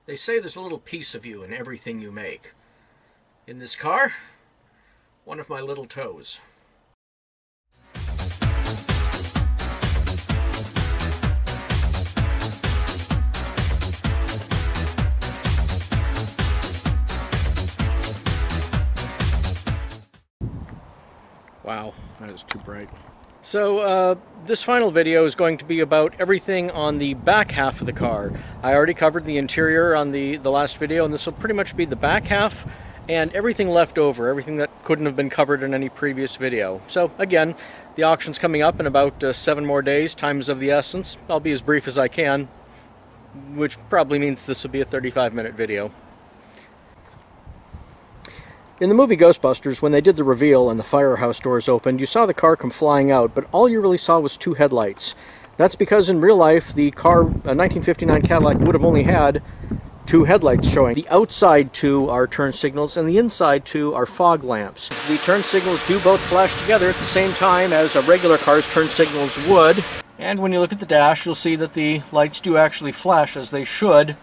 They say there's a little piece of you in everything you make. In this car, one of my little toes. Wow, that is too bright. So this final video is going to be about everything on the back half of the car. I already covered the interior on the last video, and this will pretty much be the back half and everything left over, everything that couldn't have been covered in any previous video. So again, the auction's coming up in about 7 more days, time is of the essence. I'll be as brief as I can, which probably means this will be a 35-minute video. In the movie Ghostbusters, when they did the reveal and the firehouse doors opened, you saw the car come flying out, but all you really saw was 2 headlights. That's because in real life, the car, a 1959 Cadillac, would have only had 2 headlights showing. The outside 2 are turn signals, and the inside 2 are fog lamps. The turn signals do both flash together at the same time as a regular car's turn signals would. And when you look at the dash, you'll see that the lights do actually flash as they should.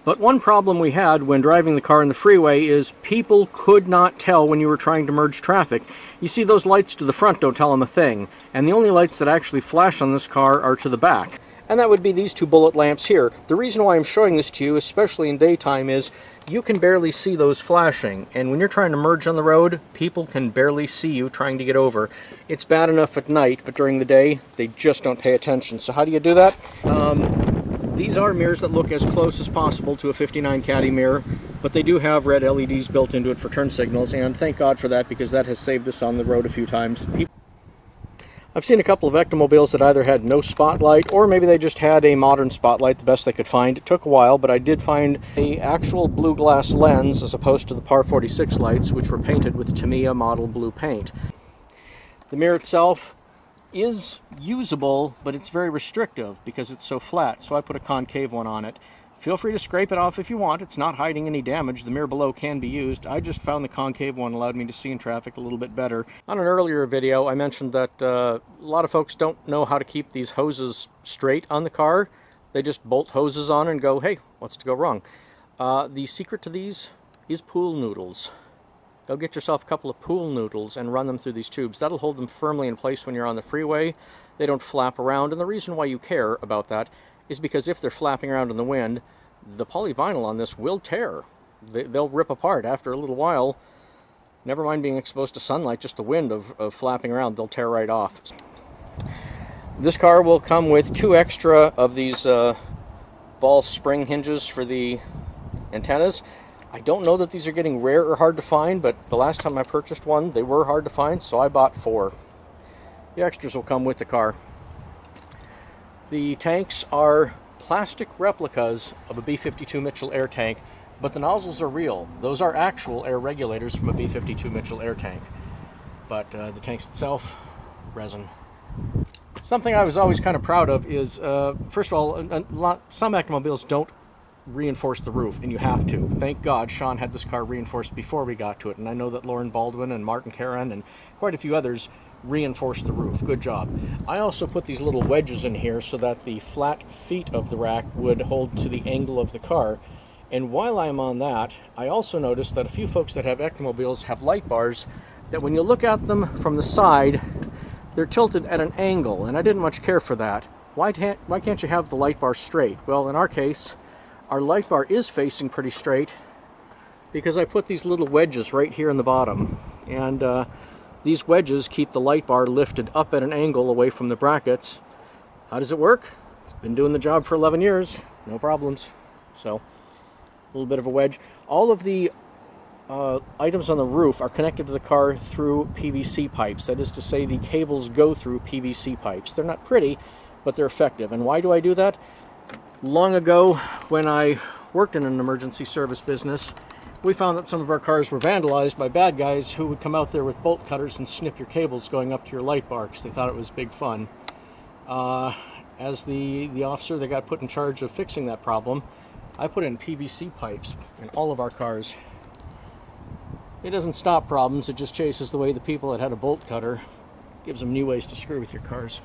But one problem we had when driving the car in the freeway is people could not tell when you were trying to merge traffic. You see, those lights to the front don't tell them a thing, and the only lights that actually flash on this car are to the back. And that would be these 2 bullet lamps here. The reason why I'm showing this to you, especially in daytime, is you can barely see those flashing, and when you're trying to merge on the road, people can barely see you trying to get over. It's bad enough at night, but during the day, they just don't pay attention. So how do you do that? These are mirrors that look as close as possible to a 59 Caddy mirror, but they do have red LEDs built into it for turn signals, and thank God for that, because that has saved us on the road a few times. I've seen a couple of Ectomobiles that either had no spotlight, or maybe they just had a modern spotlight, the best they could find. It took a while, but I did find an actual blue glass lens as opposed to the Par 46 lights, which were painted with Tamiya model blue paint. The mirror itself is usable, but it's very restrictive because it's so flat, so I put a concave one on it. Feel free to scrape it off if you want. It's not hiding any damage. The mirror below can be used. I just found the concave one allowed me to see in traffic a little bit better. On an earlier video, I mentioned that a lot of folks don't know how to keep these hoses straight on the car. They just bolt hoses on and go, hey, what's to go wrong? The secret to these is pool noodles. Go get yourself a couple of pool noodles and run them through these tubes. That'll hold them firmly in place when you're on the freeway. They don't flap around, and the reason why you care about that is because if they're flapping around in the wind, the polyvinyl on this will tear. They'll rip apart after a little while. Never mind being exposed to sunlight, just the wind of flapping around, they'll tear right off. This car will come with 2 extra of these ball spring hinges for the antennas. I don't know that these are getting rare or hard to find, but the last time I purchased one, they were hard to find, so I bought 4. The extras will come with the car. The tanks are plastic replicas of a B-52 Mitchell air tank, but the nozzles are real. Those are actual air regulators from a B-52 Mitchell air tank. But the tanks itself, resin. Something I was always kind of proud of is, first of all, some Ectomobiles don't reinforce the roof, and you have to. Thank God Sean had this car reinforced before we got to it, and I know that Lauren Baldwin and Martin Caron and quite a few others reinforced the roof. Good job. I also put these little wedges in here so that the flat feet of the rack would hold to the angle of the car. And while I'm on that, I also noticed that a few folks that have Ectomobiles have light bars that when you look at them from the side, they're tilted at an angle, and I didn't much care for that. Why can't you have the light bar straight? Well, in our case, our light bar is facing pretty straight because I put these little wedges right here in the bottom, and these wedges keep the light bar lifted up at an angle away from the brackets. How does it work? It's been doing the job for 11 years, no problems. So, a little bit of a wedge. All of the items on the roof are connected to the car through PVC pipes. That is to say, the cables go through PVC pipes. They're not pretty, but they're effective. And why do I do that? Long ago, when I worked in an emergency service business, we found that some of our cars were vandalized by bad guys who would come out there with bolt cutters and snip your cables going up to your light bar because they thought it was big fun. As the officer that got put in charge of fixing that problem, I put in PVC pipes in all of our cars. It doesn't stop problems, it just chases away the people that had a bolt cutter, gives them new ways to screw with your cars.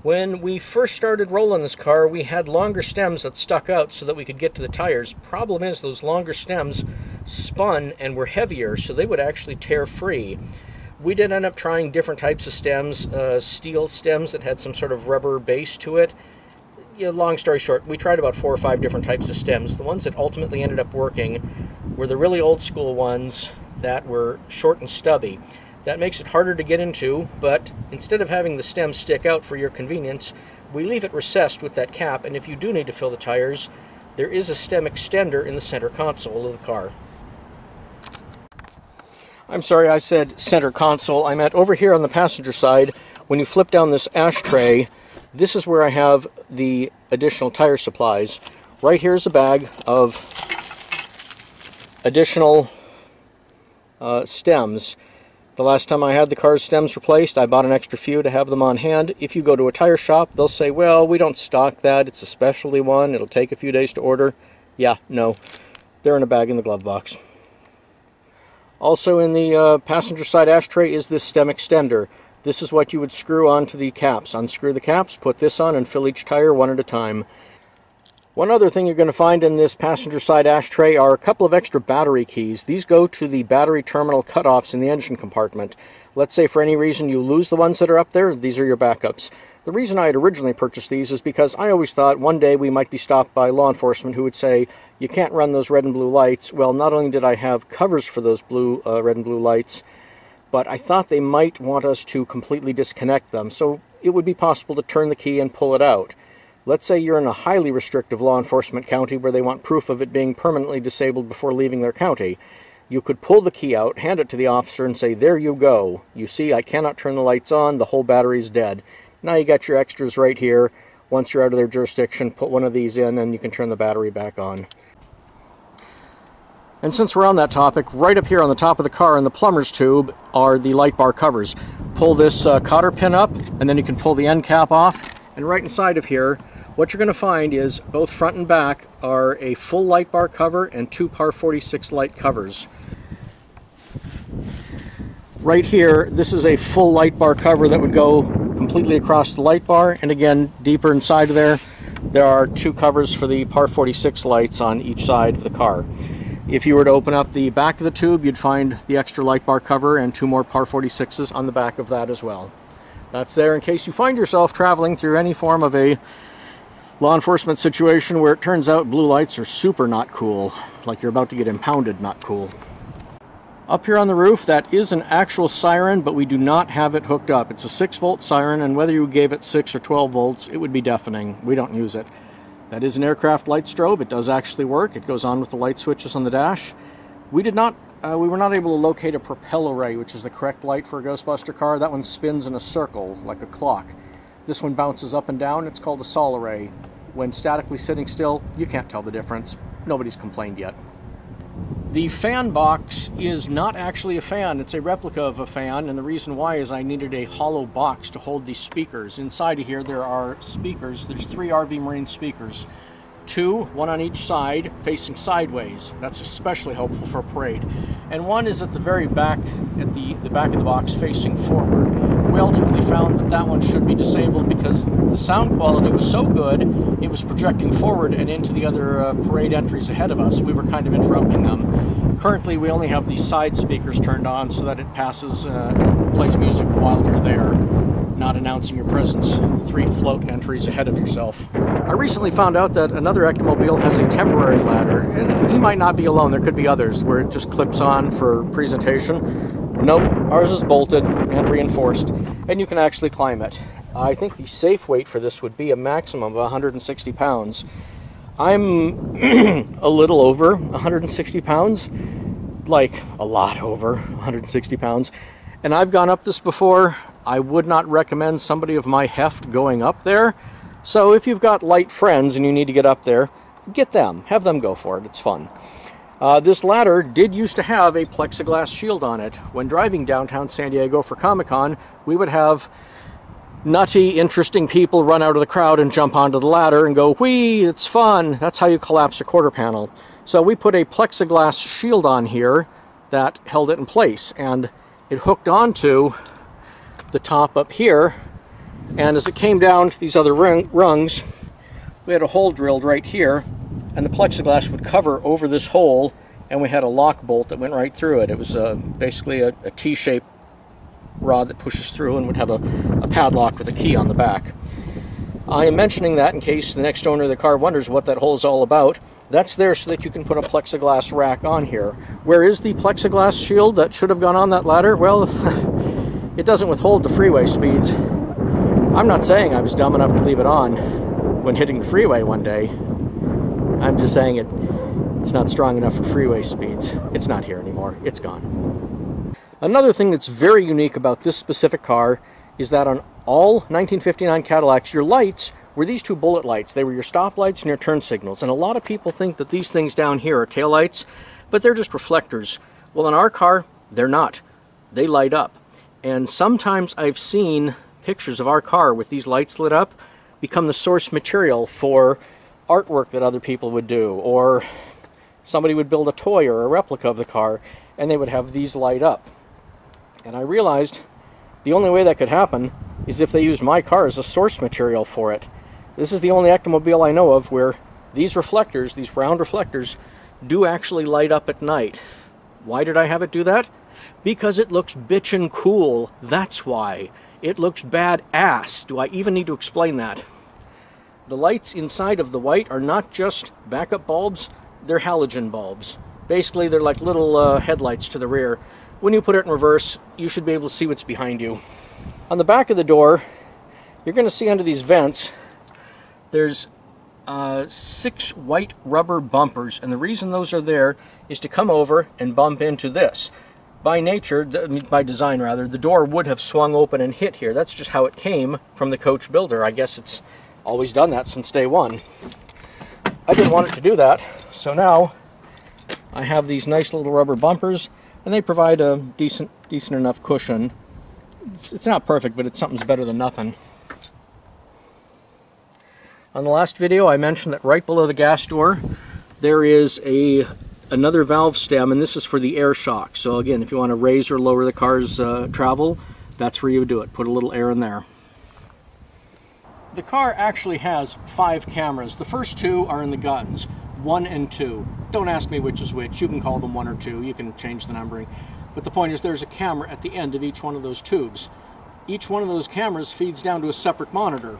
When we first started rolling this car, we had longer stems that stuck out so that we could get to the tires. Problem is, those longer stems spun and were heavier, so they would actually tear free. We did end up trying different types of stems, steel stems that had some sort of rubber base to it. Yeah, long story short, we tried about 4 or 5 different types of stems. The ones that ultimately ended up working were the really old school ones that were short and stubby. That makes it harder to get into, but instead of having the stem stick out for your convenience, we leave it recessed with that cap, and if you do need to fill the tires, there is a stem extender in the center console of the car. I'm sorry, I said center console. I meant over here on the passenger side. When you flip down this ashtray, this is where I have the additional tire supplies. Right here is a bag of additional stems. The last time I had the car's stems replaced, I bought an extra few to have them on hand. If you go to a tire shop, they'll say, well, we don't stock that. It's a specialty one. It'll take a few days to order. Yeah, no. They're in a bag in the glove box. Also in the passenger side ashtray is this stem extender. This is what you would screw onto the caps. Unscrew the caps, put this on, and fill each tire one at a time. One other thing you're going to find in this passenger side ashtray are a couple of extra battery keys. These go to the battery terminal cutoffs in the engine compartment. Let's say for any reason you lose the ones that are up there, these are your backups. The reason I had originally purchased these is because I always thought one day we might be stopped by law enforcement who would say, you can't run those red and blue lights. Well, not only did I have covers for those red and blue lights, but I thought they might want us to completely disconnect them, so it would be possible to turn the key and pull it out. Let's say you're in a highly restrictive law enforcement county where they want proof of it being permanently disabled before leaving their county. You could pull the key out, hand it to the officer, and say, there you go. You see, I cannot turn the lights on, the whole battery's dead. Now you got your extras right here. Once you're out of their jurisdiction, put one of these in and you can turn the battery back on. And since we're on that topic, right up here on the top of the car in the plumber's tube are the light bar covers. Pull this cotter pin up, and then you can pull the end cap off. And right inside of here, what you're going to find is both front and back are a full light bar cover and 2 par 46 light covers. Right here, this is a full light bar cover that would go completely across the light bar, and again, deeper inside of there are 2 covers for the par 46 lights on each side of the car. If you were to open up the back of the tube, you'd find the extra light bar cover and 2 more par 46s on the back of that as well. That's there in case you find yourself traveling through any form of a law enforcement situation where it turns out blue lights are super not cool, like you're about to get impounded not cool. Up here on the roof, that is an actual siren, but we do not have it hooked up. It's a 6-volt siren, and whether you gave it 6 or 12 volts, it would be deafening. We don't use it. That is an aircraft light strobe. It does actually work. It goes on with the light switches on the dash. We were not able to locate a propel array, which is the correct light for a Ghostbuster car. That one spins in a circle, like a clock. This one bounces up and down. It's called a sol array. When statically sitting still, you can't tell the difference. Nobody's complained yet. The fan box is not actually a fan. It's a replica of a fan, and the reason why is I needed a hollow box to hold these speakers. Inside of here there are speakers. There's 3 RV Marine speakers. 2, one on each side, facing sideways. That's especially helpful for a parade. And 1 is at the very back, at the back of the box, facing forward. We ultimately found that that one should be disabled because the sound quality was so good, it was projecting forward and into the other parade entries ahead of us. We were kind of interrupting them. Currently, we only have these side speakers turned on so that it passes, plays music while you're there, not announcing your presence 3 float entries ahead of yourself. I recently found out that another Ectomobile has a temporary ladder, and he might not be alone. There could be others where it just clips on for presentation. Nope, ours is bolted and reinforced, and you can actually climb it. I think the safe weight for this would be a maximum of 160 pounds. I'm a little over 160 pounds, like a lot over 160 pounds, and I've gone up this before. I would not recommend somebody of my heft going up there. So if you've got light friends and you need to get up there, get them. Have them go for it. It's fun. This ladder did used to have a plexiglass shield on it. When driving downtown San Diego for Comic-Con, we would have nutty, interesting people run out of the crowd and jump onto the ladder and go, whee, it's fun. That's how you collapse a quarter panel. So we put a plexiglass shield on here that held it in place, and it hooked onto the top up here, And as it came down to these other rungs, we had a hole drilled right here, and the plexiglass would cover over this hole, and we had a lock bolt that went right through it. It was basically a T-shaped rod that pushes through and would have a padlock with a key on the back. I am mentioning that in case the next owner of the car wonders what that hole is all about. That's there so that you can put a plexiglass rack on here. Where is the plexiglass shield that should have gone on that ladder? Well, it doesn't withhold the freeway speeds. I'm not saying I was dumb enough to leave it on when hitting the freeway one day. I'm just saying it's not strong enough for freeway speeds. It's not here anymore. It's gone. Another thing that's very unique about this specific car is that on all 1959 Cadillacs, your lights were these two bullet lights. They were your stop lights and your turn signals. And a lot of people think that these things down here are tail lights, but they're just reflectors. Well, in our car, they're not. They light up. And sometimes I've seen pictures of our car with these lights lit up become the source material for artwork that other people would do, or somebody would build a toy or a replica of the car and they would have these light up. And I realized the only way that could happen is if they used my car as a source material for it. This is the only Ectomobile I know of where these reflectors, these round reflectors, do actually light up at night. Why did I have it do that? Because it looks bitchin' cool. That's why. It looks badass. Do I even need to explain that? The lights inside of the white are not just backup bulbs, they're halogen bulbs. Basically, they're like little headlights to the rear. When you put it in reverse, you should be able to see what's behind you. On the back of the door, you're going to see under these vents, there's 6 white rubber bumpers, and the reason those are there is to come over and bump into this. By nature, by design rather, the door would have swung open and hit here. That's just how it came from the coach builder. I guess it's always done that since day one. I didn't want it to do that, so now I have these nice little rubber bumpers, and they provide a decent enough cushion. It's not perfect, but something's better than nothing. On the last video, I mentioned that right below the gas door, there is another valve stem, and this is for the air shock. So again, if you want to raise or lower the car's travel, that's where you would do it. Put a little air in there. The car actually has 5 cameras. The first 2 are in the guns, 1 and 2. Don't ask me which is which. You can call them 1 or 2. You can change the numbering. But the point is there's a camera at the end of each one of those tubes. Each one of those cameras feeds down to a separate monitor.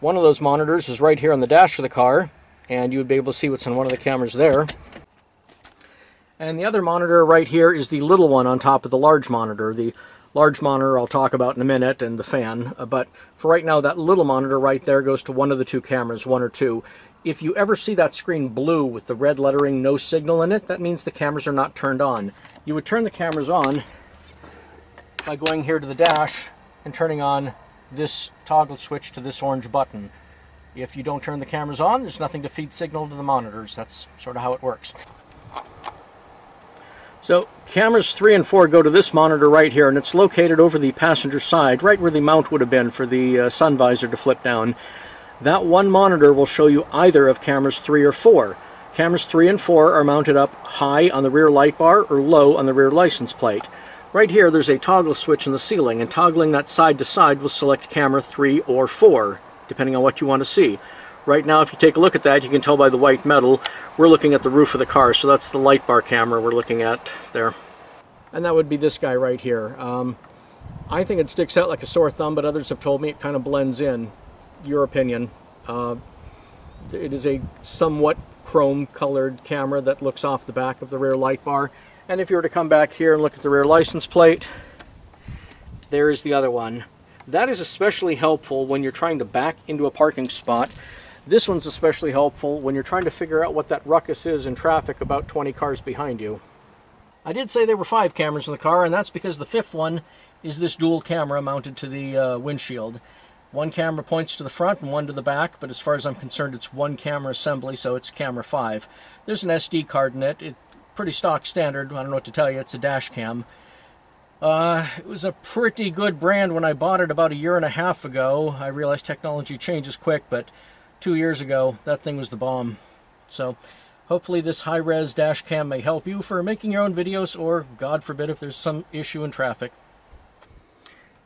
One of those monitors is right here on the dash of the car, and you would be able to see what's on one of the cameras there. And the other monitor right here is the little one on top of the large monitor. The large monitor I'll talk about in a minute, and the fan, but for right now that little monitor right there goes to one of the 2 cameras, 1 or 2. If you ever see that screen blue with the red lettering no signal in it, that means the cameras are not turned on. You would turn the cameras on by going here to the dash and turning on this toggle switch to this orange button. If you don't turn the cameras on, there's nothing to feed signal to the monitors. That's sort of how it works. So cameras 3 and 4 go to this monitor right here, and it's located over the passenger side, right where the mount would have been for the sun visor to flip down. That one monitor will show you either of cameras 3 or 4. Cameras 3 and 4 are mounted up high on the rear light bar or low on the rear license plate. Right here there's a toggle switch in the ceiling, and toggling that side to side will select camera 3 or 4, depending on what you want to see. Right now, if you take a look at that, you can tell by the white metal, we're looking at the roof of the car, so that's the light bar camera we're looking at there. And that would be this guy right here. I think it sticks out like a sore thumb, but others have told me it kind of blends in. Your opinion. It is a somewhat chrome-colored camera that looks off the back of the rear light bar. And if you were to come back here and look at the rear license plate, there's the other one. That is especially helpful when you're trying to back into a parking spot. This one's especially helpful when you're trying to figure out what that ruckus is in traffic about 20 cars behind you. I did say there were 5 cameras in the car, and that's because the 5th one is this dual camera mounted to the windshield. One camera points to the front and one to the back, but as far as I'm concerned, it's one camera assembly, so it's camera 5. There's an SD card in it. It's pretty stock standard. I don't know what to tell you. It's a dash cam. It was a pretty good brand when I bought it about 1.5 years ago. I realize technology changes quick, but 2 years ago, that thing was the bomb. So hopefully this high-res dash cam may help you for making your own videos, or God forbid if there's some issue in traffic.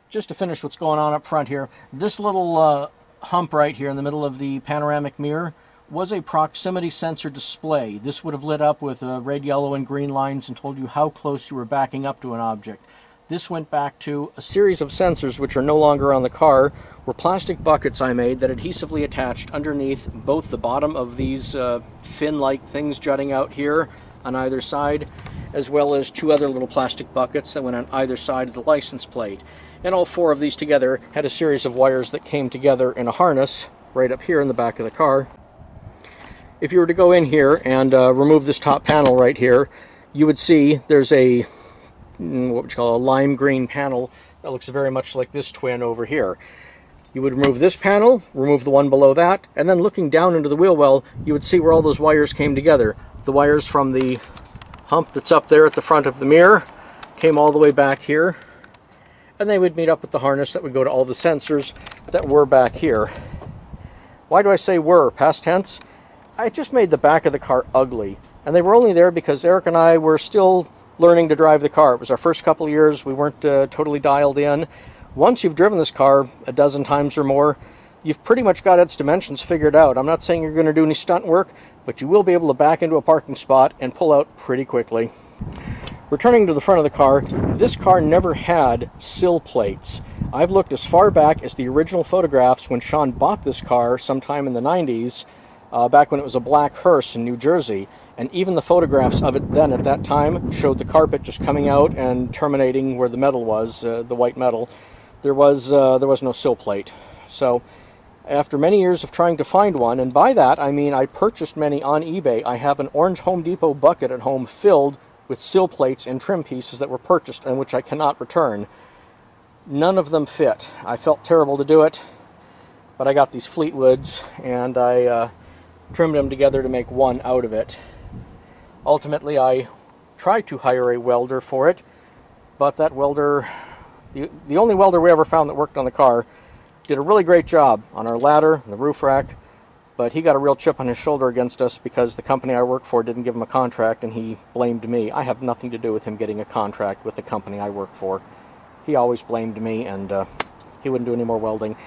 Just to finish what's going on up front here, this little hump right here in the middle of the panoramic mirror was a proximity sensor display. This would have lit up with red, yellow, and green lines and told you how close you were backing up to an object. This went back to a series of sensors which are no longer on the car, were plastic buckets I made that adhesively attached underneath both the bottom of these fin-like things jutting out here on either side, as well as two other little plastic buckets that went on either side of the license plate. And all four of these together had a series of wires that came together in a harness right up here in the back of the car. If you were to go in here and remove this top panel right here, you would see there's a, what would you call a lime green panel that looks very much like this twin over here. You would remove this panel, remove the one below that, and then looking down into the wheel well, you would see where all those wires came together. The wires from the hump that's up there at the front of the mirror came all the way back here, and they would meet up with the harness that would go to all the sensors that were back here. Why do I say were? Past tense? I just made the back of the car ugly, and they were only there because Eric and I were still learning to drive the car. It was our first couple of years. We weren't totally dialed in. Once you've driven this car a dozen times or more, you've pretty much got its dimensions figured out. I'm not saying you're going to do any stunt work, but you will be able to back into a parking spot and pull out pretty quickly. Returning to the front of the car, this car never had sill plates. I've looked as far back as the original photographs when Sean bought this car sometime in the 90s, back when it was a black hearse in New Jersey, and even the photographs of it then at that time showed the carpet just coming out and terminating where the metal was, the white metal. There was no sill plate. So after many years of trying to find one, and by that I mean I purchased many on eBay, I have an orange Home Depot bucket at home filled with sill plates and trim pieces that were purchased and which I cannot return. None of them fit. I felt terrible to do it, but I got these Fleetwoods and I trimmed them together to make one out of it. Ultimately, I tried to hire a welder for it, but that welder, the only welder we ever found that worked on the car, did a really great job on our ladder, the roof rack, but he got a real chip on his shoulder against us because the company I work for didn't give him a contract and he blamed me. I have nothing to do with him getting a contract with the company I work for. He always blamed me, and he wouldn't do any more welding.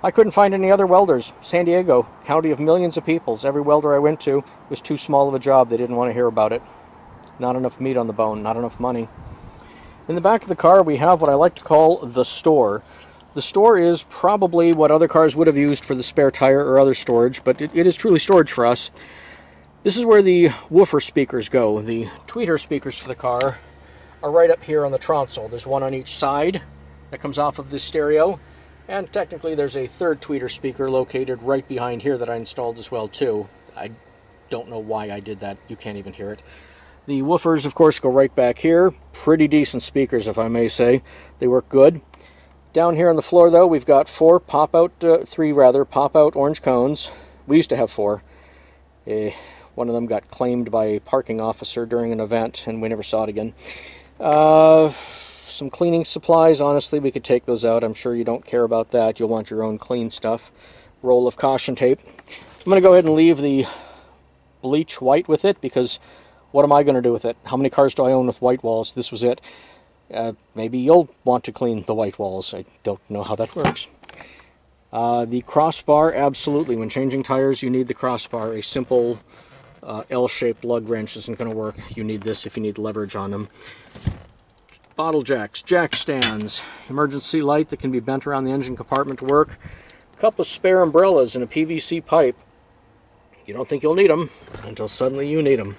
I couldn't find any other welders. San Diego, county of millions of peoples, every welder I went to was too small of a job. They didn't want to hear about it. Not enough meat on the bone, not enough money. In the back of the car we have what I like to call the store. The store is probably what other cars would have used for the spare tire or other storage, but it is truly storage for us. This is where the woofer speakers go. The tweeter speakers for the car are right up here on the console. There's one on each side that comes off of this stereo. And technically there's a third tweeter speaker located right behind here that I installed as well too. I don't know why I did that. You can't even hear it. The woofers, of course, go right back here. Pretty decent speakers, if I may say. They work good. Down here on the floor, though, we've got three pop-out orange cones. We used to have four. One of them got claimed by a parking officer during an event, and we never saw it again. Some cleaning supplies. Honestly, we could take those out. I'm sure you don't care about that. You'll want your own clean stuff. Roll of caution tape. I'm going to go ahead and leave the bleach white with it, because what am I going to do with it? How many cars do I own with white walls? This was it. Maybe you'll want to clean the white walls. I don't know how that works. The crossbar, absolutely. When changing tires, you need the crossbar. A simple L-shaped lug wrench isn't going to work. You need this if you need leverage on them. Bottle jacks, jack stands, emergency light that can be bent around the engine compartment to work, a couple of spare umbrellas and a PVC pipe. You don't think you'll need them until suddenly you need them.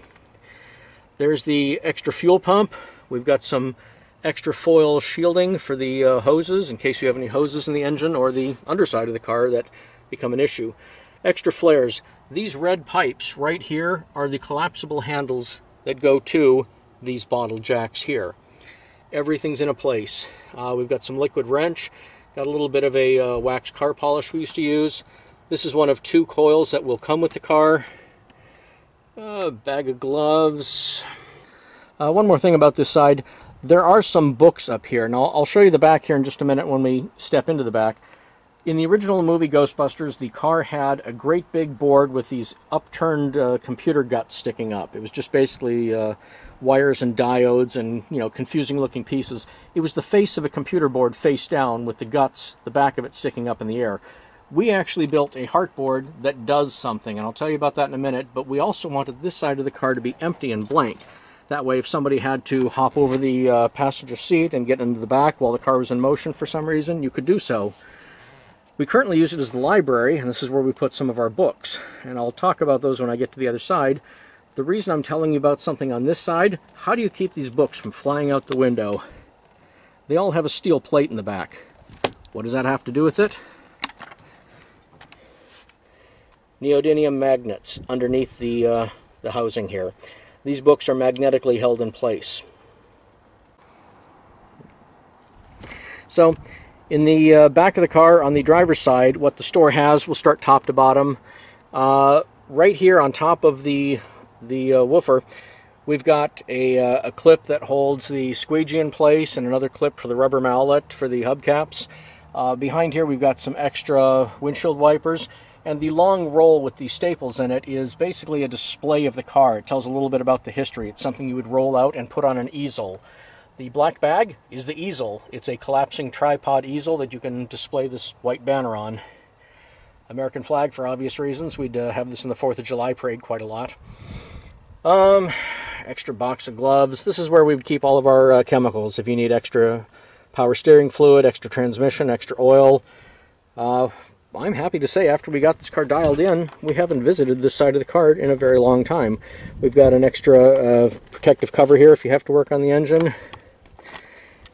There's the extra fuel pump. We've got some extra foil shielding for the hoses in case you have any hoses in the engine or the underside of the car that become an issue. Extra flares. These red pipes right here are the collapsible handles that go to these bottle jacks here. Everything's in a place. We've got some liquid wrench, got a little bit of a wax car polish we used to use. This is one of two coils that will come with the car. A bag of gloves. One more thing about this side. There are some books up here. Now, I'll show you the back here in just a minute when we step into the back. In the original movie Ghostbusters, the car had a great big board with these upturned computer guts sticking up. It was just basically wires and diodes and, you know, confusing looking pieces. It was the face of a computer board face down with the guts, the back of it sticking up in the air. We actually built a heartboard that does something, and I'll tell you about that in a minute, but we also wanted this side of the car to be empty and blank. That way, if somebody had to hop over the passenger seat and get into the back while the car was in motion for some reason, you could do so. We currently use it as the library, and this is where we put some of our books. And I'll talk about those when I get to the other side. The reason I'm telling you about something on this side, how do you keep these books from flying out the window? They all have a steel plate in the back. What does that have to do with it? Neodymium magnets underneath the housing here. These books are magnetically held in place. So, in the back of the car on the driver's side, what the store has, we'll start top to bottom. Right here on top of the woofer, we've got a clip that holds the squeegee in place and another clip for the rubber mallet for the hubcaps. Behind here we've got some extra windshield wipers, and the long roll with the staples in it is basically a display of the car. It tells a little bit about the history. It's something you would roll out and put on an easel. The black bag is the easel. It's a collapsing tripod easel that you can display this white banner on. American flag for obvious reasons. We'd have this in the 4th of July parade quite a lot. Extra box of gloves. This is where we would keep all of our chemicals. If you need extra power steering fluid, extra transmission, extra oil. I'm happy to say after we got this car dialed in, we haven't visited this side of the car in a very long time. We've got an extra protective cover here if you have to work on the engine.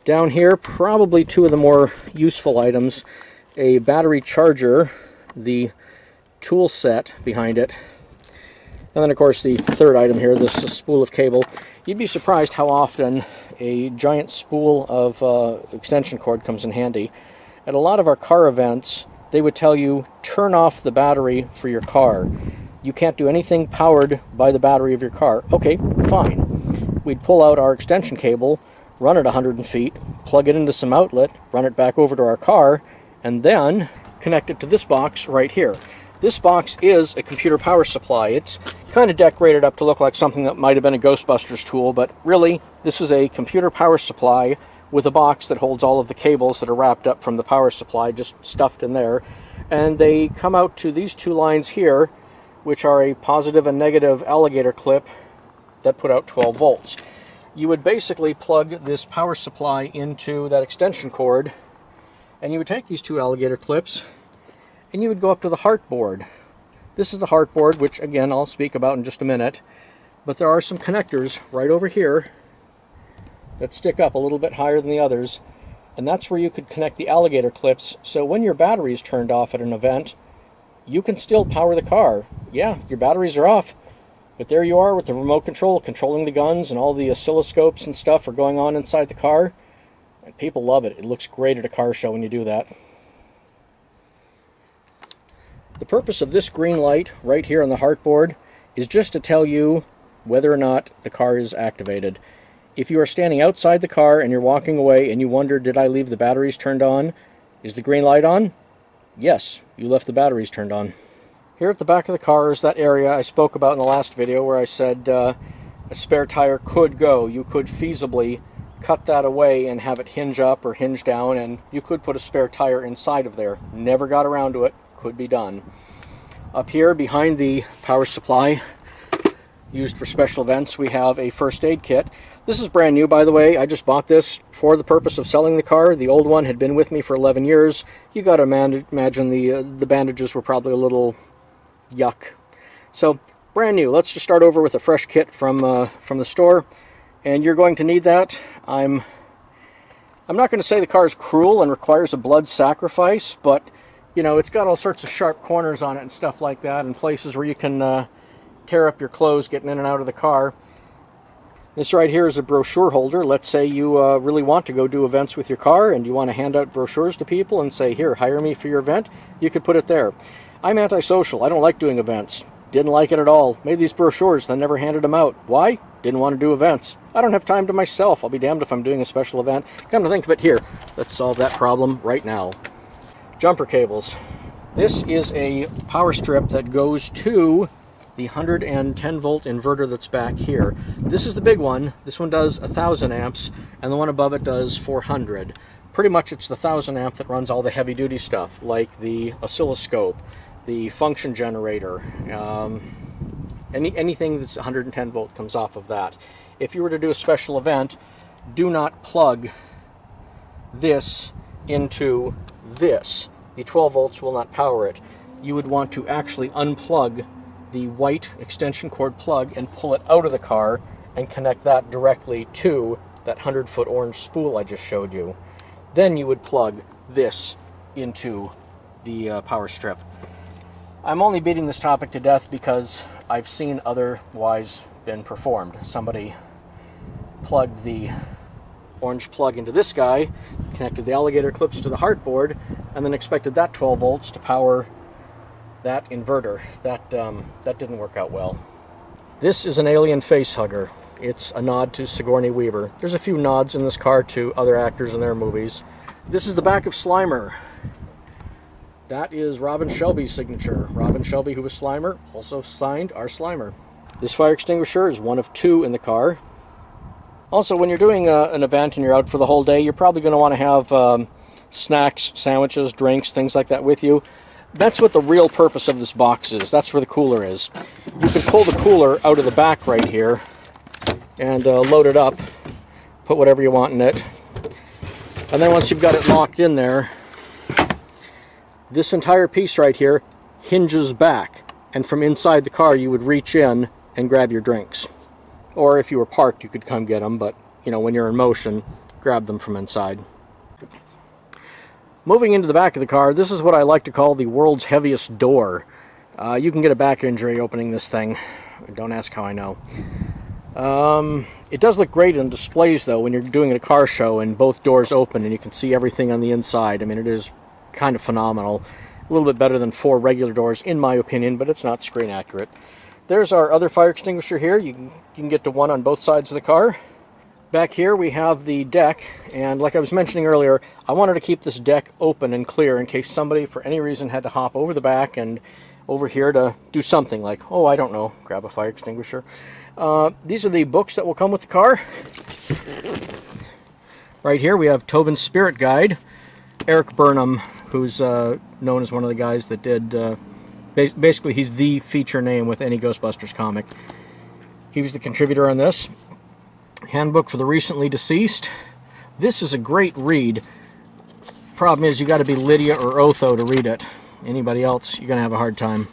Down here, probably two of the more useful items, a battery charger, the tool set behind it, and then of course the third item here, this spool of cable. You'd be surprised how often a giant spool of extension cord comes in handy. At a lot of our car events, they would tell you, turn off the battery for your car. You can't do anything powered by the battery of your car. Okay, fine. We'd pull out our extension cable, run it 100 feet, plug it into some outlet, run it back over to our car, and then connect it to this box right here. This box is a computer power supply. It's kind of decorated up to look like something that might have been a Ghostbusters tool, but really, this is a computer power supply with a box that holds all of the cables that are wrapped up from the power supply, just stuffed in there. And they come out to these two lines here, which are a positive and negative alligator clip that put out 12 volts. You would basically plug this power supply into that extension cord, and you would take these two alligator clips, and you would go up to the heartboard. This is the heartboard, which again I'll speak about in just a minute, but there are some connectors right over here that stick up a little bit higher than the others, and that's where you could connect the alligator clips, so when your battery is turned off at an event, you can still power the car. Yeah, your batteries are off, but there you are with the remote control, controlling the guns, and all the oscilloscopes and stuff are going on inside the car. And people love it. It looks great at a car show when you do that. The purpose of this green light right here on the heartboard is just to tell you whether or not the car is activated. If you are standing outside the car and you're walking away and you wonder, did I leave the batteries turned on? Is the green light on? Yes, you left the batteries turned on. Here at the back of the car is that area I spoke about in the last video where I said a spare tire could go. You could feasibly cut that away and have it hinge up or hinge down, and you could put a spare tire inside of there. Never got around to it. Could be done. Up here behind the power supply used for special events, we have a first aid kit. This is brand new, by the way. I just bought this for the purpose of selling the car. The old one had been with me for 11 years. You got to imagine the bandages were probably a little yuck. So, brand new. Let's just start over with a fresh kit from the store, and you're going to need that. I'm not going to say the car is cruel and requires a blood sacrifice, but you know, it's got all sorts of sharp corners on it and stuff like that, and places where you can tear up your clothes getting in and out of the car. This right here is a brochure holder. Let's say you really want to go do events with your car and you want to hand out brochures to people and say, here, hire me for your event. You could put it there. I'm antisocial. I don't like doing events. Didn't like it at all. Made these brochures, then never handed them out. Why? Didn't want to do events. I don't have time to myself. I'll be damned if I'm doing a special event. Come to think of it, here, let's solve that problem right now. Jumper cables. This is a power strip that goes to the 110 volt inverter that's back here. This is the big one. This one does 1000 amps, and the one above it does 400. Pretty much it's the 1000 amp that runs all the heavy duty stuff, like the oscilloscope, the function generator, anything that's 110 volt comes off of that. If you were to do a special event, do not plug this into this. The 12 volts will not power it. You would want to actually unplug the white extension cord plug and pull it out of the car and connect that directly to that 100-foot orange spool I just showed you. Then you would plug this into the power strip. I'm only beating this topic to death because I've seen otherwise been performed. Somebody plugged the orange plug into this guy, connected the alligator clips to the heart board, and then expected that 12 volts to power that inverter. That didn't work out well. This is an alien face hugger. It's a nod to Sigourney Weaver. There's a few nods in this car to other actors in their movies. This is the back of Slimer. That is Robin Shelby's signature. Robin Shelby, who was Slimer, also signed our Slimer. This fire extinguisher is one of 2 in the car. Also, when you're doing an event and you're out for the whole day, you're probably going to want to have snacks, sandwiches, drinks, things like that with you. That's what the real purpose of this box is. That's where the cooler is. You can pull the cooler out of the back right here and load it up, put whatever you want in it. And then once you've got it locked in there, this entire piece right here hinges back, and from inside the car you would reach in and grab your drinks. Or if you were parked, you could come get them, but you know, when you're in motion, grab them from inside. Moving into the back of the car, this is what I like to call the world's heaviest door. You can get a back injury opening this thing. Don't ask how I know. It does look great on displays, though, when you're doing a car show and both doors open and you can see everything on the inside. I mean, it is kind of phenomenal. A little bit better than 4 regular doors, in my opinion, but it's not screen accurate. There's our other fire extinguisher here. You can get to one on both sides of the car. Back here we have the deck, and like I was mentioning earlier, I wanted to keep this deck open and clear in case somebody for any reason had to hop over the back and over here to do something like, oh, I don't know, grab a fire extinguisher. These are the books that will come with the car. Right here we have Tobin's Spirit Guide. Eric Burnham, who's known as one of the guys that did, basically he's the feature name with any Ghostbusters comic. He was the contributor on this. Handbook for the Recently Deceased. This is a great read. Problem is, you got to be Lydia or Otho to read it. Anybody else, you're going to have a hard time.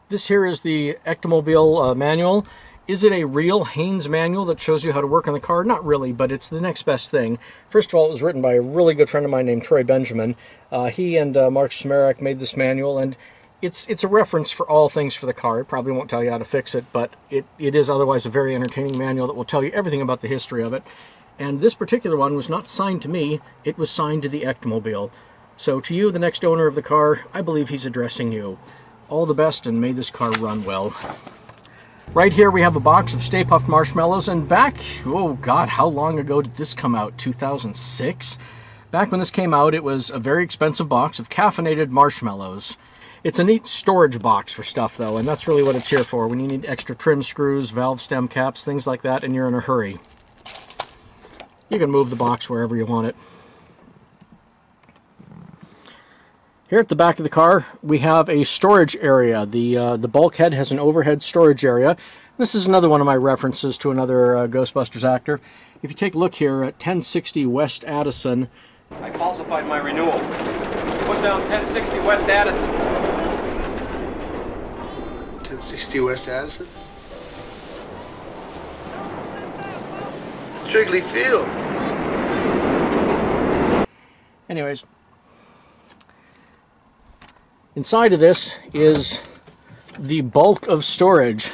This here is the Ectomobile manual. Is it a real Haynes manual that shows you how to work on the car? Not really, but it's the next best thing. First of all, it was written by a really good friend of mine named Troy Benjamin. He and Mark Smerak made this manual, and it's a reference for all things for the car. It probably won't tell you how to fix it, but it is otherwise a very entertaining manual that will tell you everything about the history of it. And this particular one was not signed to me, it was signed to the Ectomobile. So to you, the next owner of the car, I believe he's addressing you. All the best, and may this car run well. Right here we have a box of Stay Puft Marshmallows, and back, oh god, how long ago did this come out? 2006? Back when this came out, it was a very expensive box of caffeinated marshmallows. It's a neat storage box for stuff, though, and that's really what it's here for, when you need extra trim screws, valve stem caps, things like that, and you're in a hurry. You can move the box wherever you want it. Here at the back of the car, we have a storage area. The bulkhead has an overhead storage area. This is another one of my references to another Ghostbusters actor. If you take a look here at 1060 West Addison. I falsified my renewal. Put down 1060 West Addison. 1060 West Addison? Wrigley Field. Anyways, inside of this is the bulk of storage.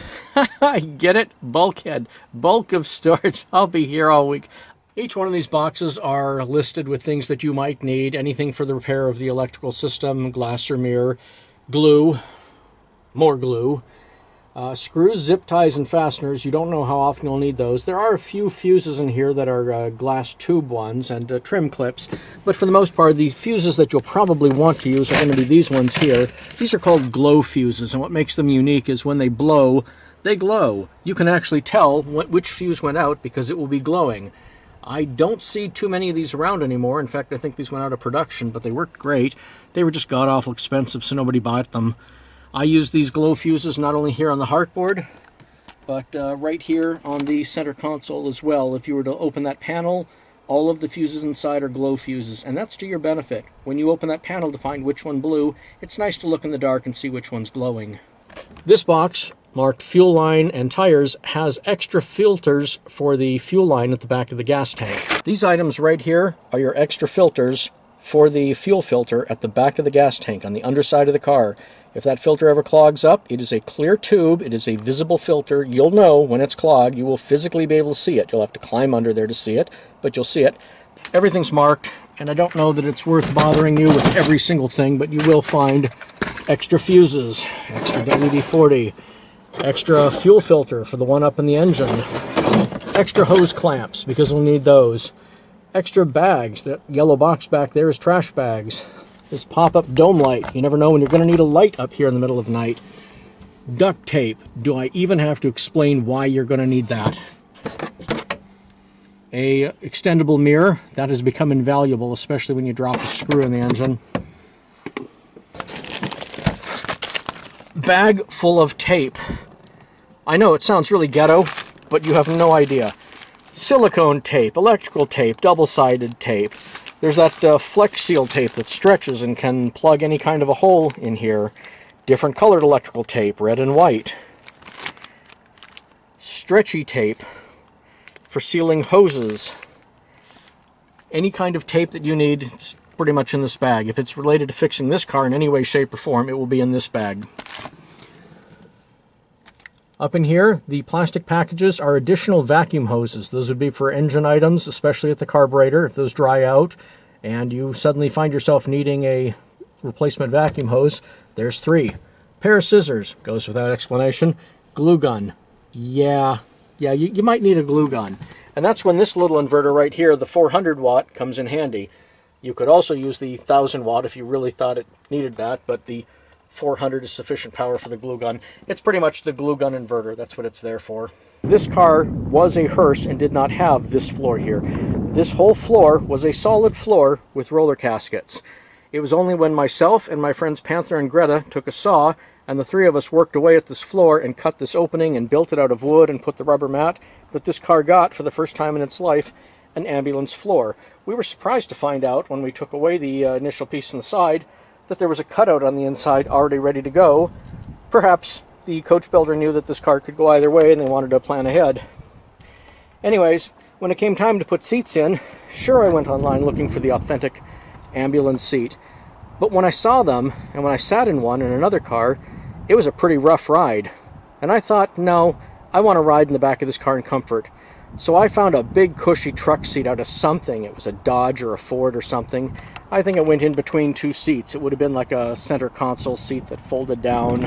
I get it? Bulkhead. Bulk of storage. I'll be here all week. Each one of these boxes are listed with things that you might need. Anything for the repair of the electrical system, glass or mirror, glue, more glue, Screws, zip ties, and fasteners. You don't know how often you'll need those. There are a few fuses in here that are glass tube ones and trim clips, but for the most part, the fuses that you'll probably want to use are going to be these ones here. These are called glow fuses, and what makes them unique is when they blow, they glow. You can actually tell which fuse went out because it will be glowing. I don't see too many of these around anymore. In fact, I think these went out of production, but they worked great. They were just god-awful expensive, so nobody bought them. I use these glow fuses not only here on the heartboard, but right here on the center console as well. If you were to open that panel, all of the fuses inside are glow fuses, and that's to your benefit. When you open that panel to find which one blew, it's nice to look in the dark and see which one's glowing. This box, marked fuel line and tires, has extra filters for the fuel line at the back of the gas tank. These items right here are your extra filters for the fuel filter at the back of the gas tank on the underside of the car. If that filter ever clogs up, it is a clear tube, it is a visible filter. You'll know when it's clogged, you will physically be able to see it. You'll have to climb under there to see it, but you'll see it. Everything's marked, and I don't know that it's worth bothering you with every single thing, but you will find extra fuses, extra WD-40, extra fuel filter for the one up in the engine, extra hose clamps, because we'll need those, extra bags. That yellow box back there is trash bags. This pop-up dome light. You never know when you're going to need a light up here in the middle of the night. Duct tape. Do I even have to explain why you're going to need that? A extendable mirror. That has become invaluable, especially when you drop a screw in the engine. Bag full of tape. I know it sounds really ghetto, but you have no idea. Silicone tape, electrical tape, double-sided tape. There's that Flex Seal tape that stretches and can plug any kind of a hole in here. Different colored electrical tape, red and white. Stretchy tape for sealing hoses. Any kind of tape that you need, it's pretty much in this bag. If it's related to fixing this car in any way, shape, or form, it will be in this bag. Up in here, the plastic packages are additional vacuum hoses. Those would be for engine items, especially at the carburetor. If those dry out and you suddenly find yourself needing a replacement vacuum hose, there's 3. Pair of scissors, goes without explanation. Glue gun. Yeah, you might need a glue gun. And that's when this little inverter right here, the 400 watt, comes in handy. You could also use the 1000 watt if you really thought it needed that, but the 400 is sufficient power for the glue gun. It's pretty much the glue gun inverter. That's what it's there for. This car was a hearse and did not have this floor here. This whole floor was a solid floor with roller caskets. It was only when myself and my friends Panther and Greta took a saw and the 3 of us worked away at this floor and cut this opening and built it out of wood and put the rubber mat that this car got, for the first time in its life, an ambulance floor. We were surprised to find out when we took away the initial piece on the side that there was a cutout on the inside already ready to go. Perhaps the coach builder knew that this car could go either way and they wanted to plan ahead. Anyways, when it came time to put seats in, sure, I went online looking for the authentic ambulance seat. But when I saw them, and when I sat in one in another car, it was a pretty rough ride. And I thought, no, I want to ride in the back of this car in comfort. So I found a big cushy truck seat out of something. It was a Dodge or a Ford or something. I think it went in between 2 seats. It would have been like a center console seat that folded down.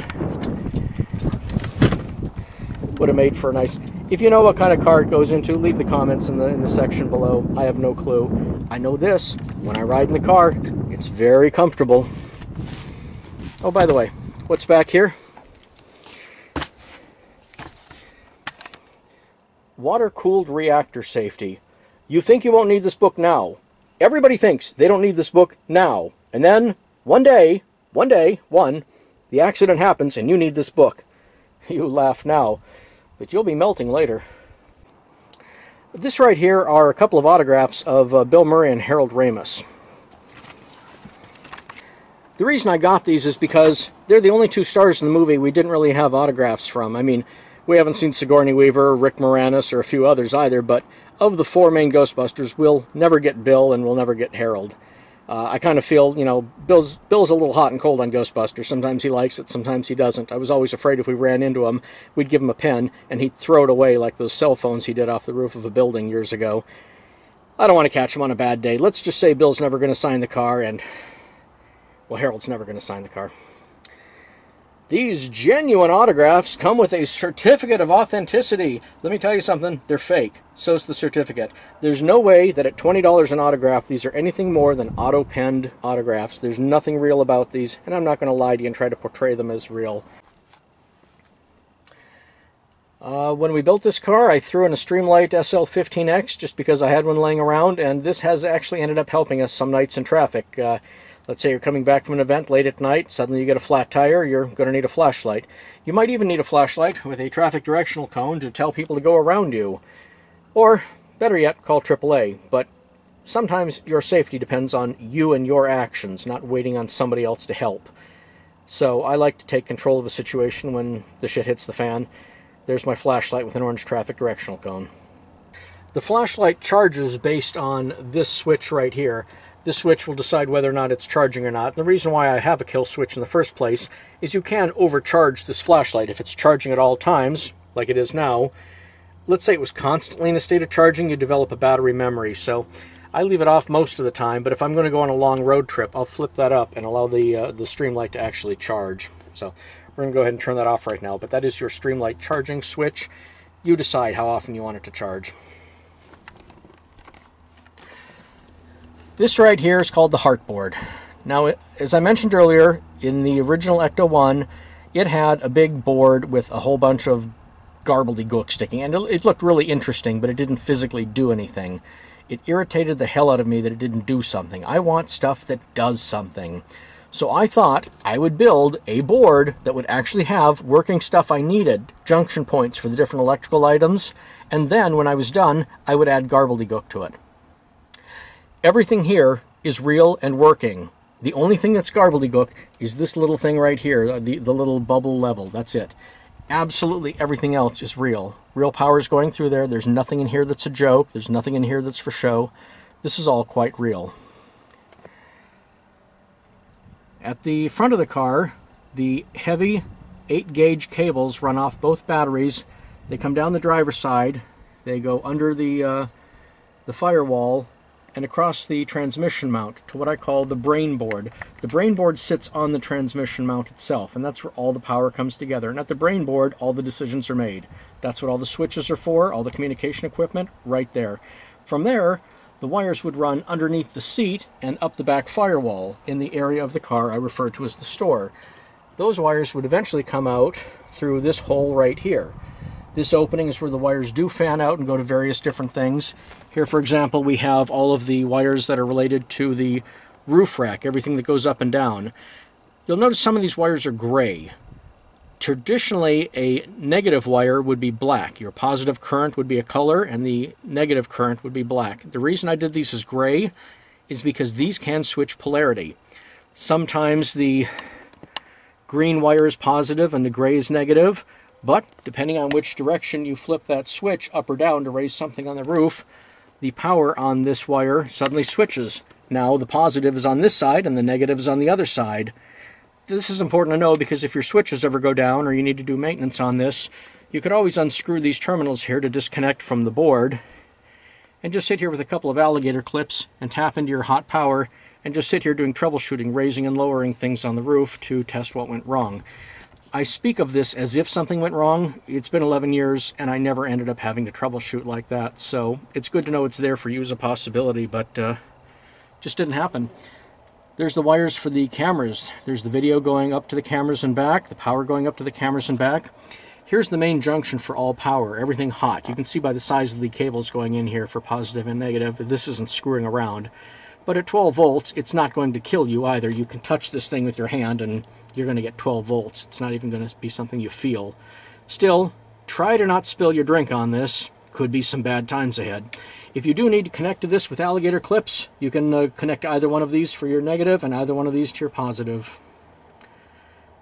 Would have made for a nice... If you know what kind of car it goes into, leave the comments in the section below. I have no clue. I know this. When I ride in the car, it's very comfortable. Oh, by the way, what's back here? Water-cooled reactor safety. You think you won't need this book now. Everybody thinks they don't need this book now. And then, one day, the accident happens and you need this book. You laugh now, but you'll be melting later. This right here are a couple of autographs of Bill Murray and Harold Ramis. The reason I got these is because they're the only 2 stars in the movie we didn't really have autographs from. I mean, we haven't seen Sigourney Weaver, Rick Moranis, or a few others either, but of the 4 main Ghostbusters, we'll never get Bill and we'll never get Harold. I kind of feel, you know, Bill's a little hot and cold on Ghostbusters. Sometimes he likes it, sometimes he doesn't. I was always afraid if we ran into him, we'd give him a pen, and he'd throw it away like those cell phones he did off the roof of a building years ago. I don't want to catch him on a bad day. Let's just say Bill's never going to sign the car, and, well, Harold's never going to sign the car. These genuine autographs come with a certificate of authenticity. Let me tell you something, they're fake. So's the certificate. There's no way that at $20 an autograph, these are anything more than auto-penned autographs. There's nothing real about these, and I'm not going to lie to you and try to portray them as real. When we built this car, I threw in a Streamlight SL15X just because I had one laying around, and this has actually ended up helping us some nights in traffic. Let's say you're coming back from an event late at night, suddenly you get a flat tire, you're going to need a flashlight. You might even need a flashlight with a traffic directional cone to tell people to go around you. Or, better yet, call AAA. But sometimes your safety depends on you and your actions, not waiting on somebody else to help. So I like to take control of a situation when the shit hits the fan. There's my flashlight with an orange traffic directional cone. The flashlight charges based on this switch right here. This switch will decide whether or not it's charging or not. And the reason why I have a kill switch in the first place is you can overcharge this flashlight. If it's charging at all times, like it is now, let's say it was constantly in a state of charging, you develop a battery memory. So I leave it off most of the time, but if I'm going to go on a long road trip, I'll flip that up and allow the Streamlight to actually charge. So we're going to go ahead and turn that off right now, but that is your Streamlight charging switch. You decide how often you want it to charge. This right here is called the heartboard. Now, as I mentioned earlier, in the original Ecto 1, it had a big board with a whole bunch of gobbledygook sticking, and it looked really interesting, but it didn't physically do anything. It irritated the hell out of me that it didn't do something. I want stuff that does something. So I thought I would build a board that would actually have working stuff I needed, junction points for the different electrical items, and then when I was done, I would add gobbledygook to it. Everything here is real and working. The only thing that's gobbledygook is this little thing right here, the little bubble level. That's it. Absolutely everything else is real. Real power is going through there. There's nothing in here that's a joke. There's nothing in here that's for show. This is all quite real. At the front of the car, the heavy 8-gauge cables run off both batteries. They come down the driver's side. They go under the firewall and across the transmission mount to what I call the brain board. The brain board sits on the transmission mount itself, and that's where all the power comes together. And at the brain board, all the decisions are made. That's what all the switches are for, all the communication equipment, right there. From there, the wires would run underneath the seat and up the back firewall in the area of the car I refer to as the store. Those wires would eventually come out through this hole right here. This opening is where the wires do fan out and go to various different things. Here, for example, we have all of the wires that are related to the roof rack, everything that goes up and down. You'll notice some of these wires are gray. Traditionally, a negative wire would be black. Your positive current would be a color, and the negative current would be black. The reason I did these as gray is because these can switch polarity. Sometimes the green wire is positive and the gray is negative. But, depending on which direction you flip that switch up or down to raise something on the roof, the power on this wire suddenly switches. Now the positive is on this side and the negative is on the other side. This is important to know because if your switches ever go down or you need to do maintenance on this, you could always unscrew these terminals here to disconnect from the board and just sit here with a couple of alligator clips and tap into your hot power and just sit here doing troubleshooting, raising and lowering things on the roof to test what went wrong. I speak of this as if something went wrong. It's been 11 years, and I never ended up having to troubleshoot like that. So it's good to know it's there for you as a possibility, but just didn't happen. There's the wires for the cameras. There's the video going up to the cameras and back, the power going up to the cameras and back. Here's the main junction for all power, everything hot. You can see by the size of the cables going in here for positive and negative, this isn't screwing around. But at 12 volts, it's not going to kill you either. You can touch this thing with your hand and you're going to get 12 volts. It's not even going to be something you feel. Still, try to not spill your drink on this. Could be some bad times ahead. If you do need to connect to this with alligator clips, you can connect either one of these for your negative and either one of these to your positive.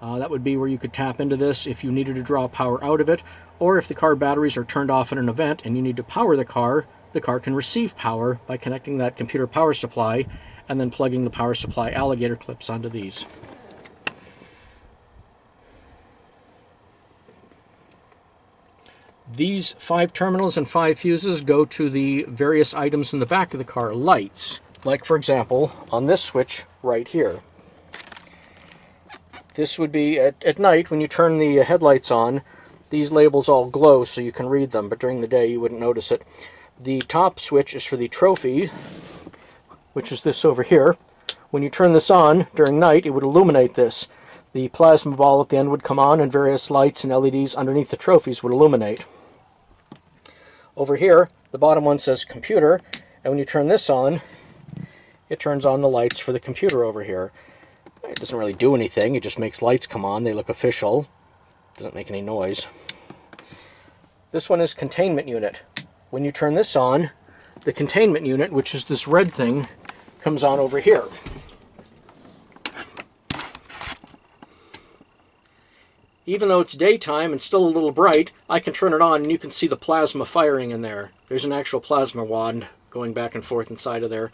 That would be where you could tap into this if you needed to draw power out of it, or if the car batteries are turned off at an event and you need to power the car can receive power by connecting that computer power supply and then plugging the power supply alligator clips onto these. These 5 terminals and 5 fuses go to the various items in the back of the car, lights. Like, for example, on this switch right here. This would be at night when you turn the headlights on. These labels all glow so you can read them, but during the day you wouldn't notice it. The top switch is for the trophy, which is this over here. When you turn this on during night, it would illuminate this. The plasma ball at the end would come on, and various lights and LEDs underneath the trophies would illuminate. Over here, the bottom one says computer, and when you turn this on, it turns on the lights for the computer over here. It doesn't really do anything, it just makes lights come on, they look official. Doesn't make any noise. This one is containment unit. When you turn this on, the containment unit, which is this red thing, comes on over here. Even though it's daytime and still a little bright, I can turn it on and you can see the plasma firing in there. There's an actual plasma wand going back and forth inside of there.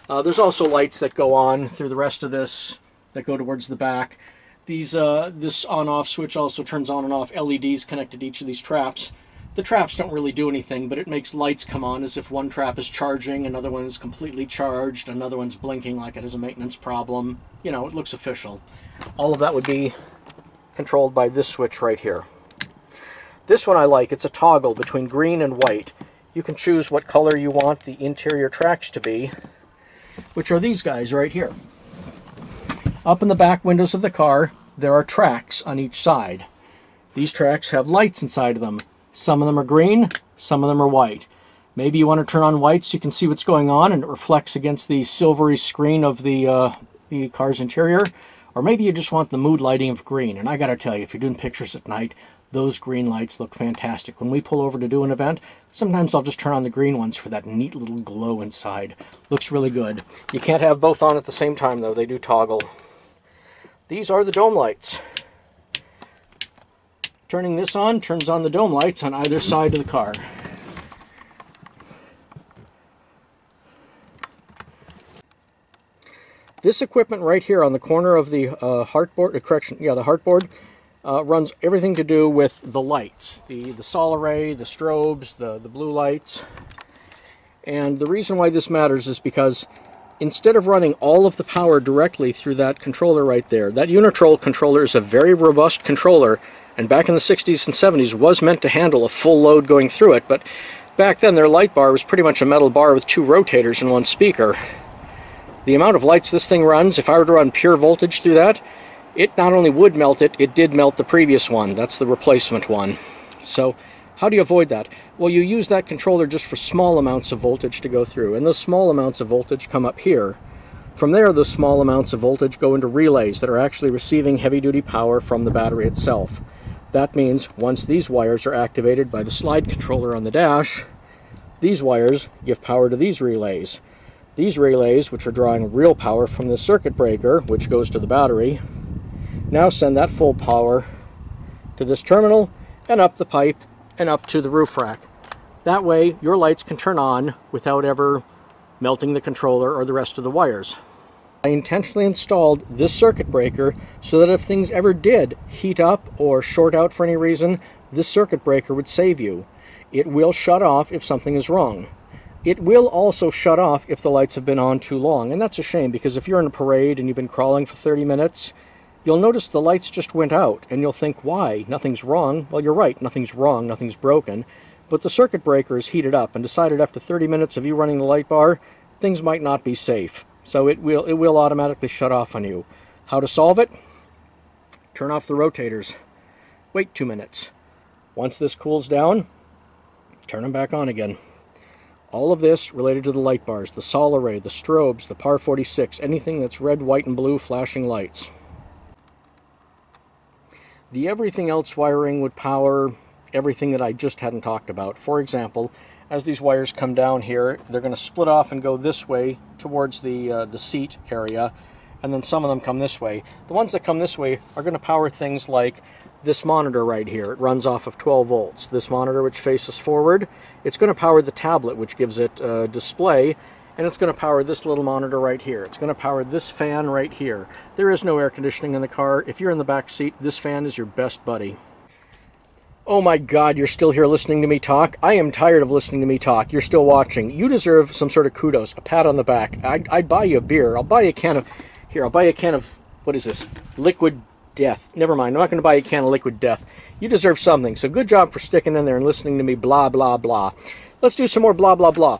There's also lights that go on through the rest of this that go towards the back. This on-off switch also turns on and off LEDs connected to each of these traps. The traps don't really do anything, but it makes lights come on as if one trap is charging, another one is completely charged, another one's blinking like it has a maintenance problem. You know, it looks official. All of that would be controlled by this switch right here. This one I like. It's a toggle between green and white. You can choose what color you want the interior tracks to be, which are these guys right here. Up in the back windows of the car, there are tracks on each side. These tracks have lights inside of them. Some of them are green, some of them are white. Maybe you want to turn on white so you can see what's going on and it reflects against the silvery screen of the car's interior. Or maybe you just want the mood lighting of green. And I gotta tell you, if you're doing pictures at night, those green lights look fantastic. When we pull over to do an event, sometimes I'll just turn on the green ones for that neat little glow inside. Looks really good. You can't have both on at the same time though, they do toggle. These are the dome lights. Turning this on turns on the dome lights on either side of the car. This equipment right here on the corner of the the heartboard runs everything to do with the lights, the sol array, the strobes, the blue lights. And the reason why this matters is because instead of running all of the power directly through that controller right there, that Unitrol controller is a very robust controller, and back in the 60s and 70s was meant to handle a full load going through it, but back then their light bar was pretty much a metal bar with two rotators and one speaker. The amount of lights this thing runs, if I were to run pure voltage through that, it not only would melt it, it did melt the previous one. That's the replacement one. So how do you avoid that? Well, you use that controller just for small amounts of voltage to go through, and those small amounts of voltage come up here. From there, those small amounts of voltage go into relays that are actually receiving heavy-duty power from the battery itself. That means once these wires are activated by the slide controller on the dash, these wires give power to these relays. These relays, which are drawing real power from the circuit breaker, which goes to the battery, now send that full power to this terminal and up the pipe and up to the roof rack. That way, your lights can turn on without ever melting the controller or the rest of the wires. I intentionally installed this circuit breaker so that if things ever did heat up or short out for any reason, this circuit breaker would save you. It will shut off if something is wrong. It will also shut off if the lights have been on too long, and that's a shame because if you're in a parade and you've been crawling for 30 minutes, you'll notice the lights just went out and you'll think, why? Nothing's wrong. Well, you're right, nothing's wrong, nothing's broken, but the circuit breaker is heated up and decided after 30 minutes of you running the light bar, things might not be safe. So it will automatically shut off on you. How to solve it? Turn off the rotators. Wait 2 minutes. Once this cools down, turn them back on again. All of this related to the light bars, the sol array, the strobes, the par 46, anything that's red, white, and blue flashing lights. The everything else wiring would power everything that I just hadn't talked about. For example, as these wires come down here, they're going to split off and go this way towards the seat area, and then some of them come this way. The ones that come this way are going to power things like this monitor right here. It runs off of 12 volts. This monitor, which faces forward, it's going to power the tablet, which gives it a display, and it's going to power this little monitor right here. It's going to power this fan right here. There is no air conditioning in the car. If you're in the back seat, this fan is your best buddy. Oh my God, you're still here listening to me talk? I am tired of listening to me talk. You're still watching. You deserve some sort of kudos, a pat on the back. I'd buy you a beer. I'll buy you a can of, here, I'll buy you a can of, what is this? Liquid death. Never mind, I'm not going to buy you a can of liquid death. You deserve something, so good job for sticking in there and listening to me blah, blah, blah. Let's do some more blah, blah, blah.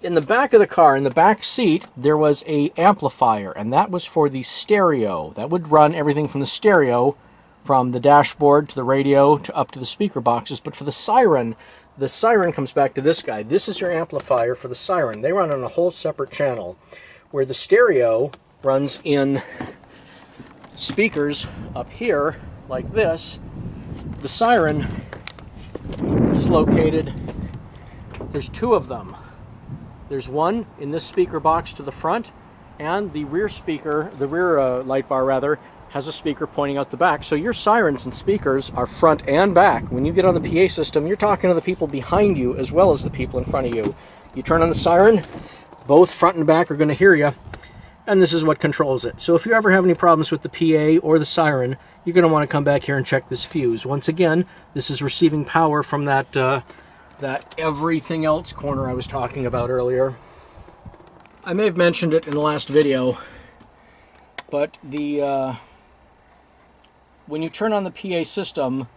In the back of the car, in the back seat, there was a amplifier, and that was for the stereo. That would run everything from the stereo, from the dashboard to the radio to up to the speaker boxes. But for the siren comes back to this guy. This is your amplifier for the siren. They run on a whole separate channel, where the stereo runs in speakers up here, like this. The siren is located, there's two of them. There's one in this speaker box to the front, and the rear speaker, the rear light bar rather, has a speaker pointing out the back. So your sirens and speakers are front and back. When you get on the PA system, you're talking to the people behind you as well as the people in front of you. You turn on the siren, both front and back are going to hear you, and this is what controls it. So if you ever have any problems with the PA or the siren, you're going to want to come back here and check this fuse. Once again, this is receiving power from that everything else corner I was talking about earlier. I may have mentioned it in the last video, but when you turn on the PA system,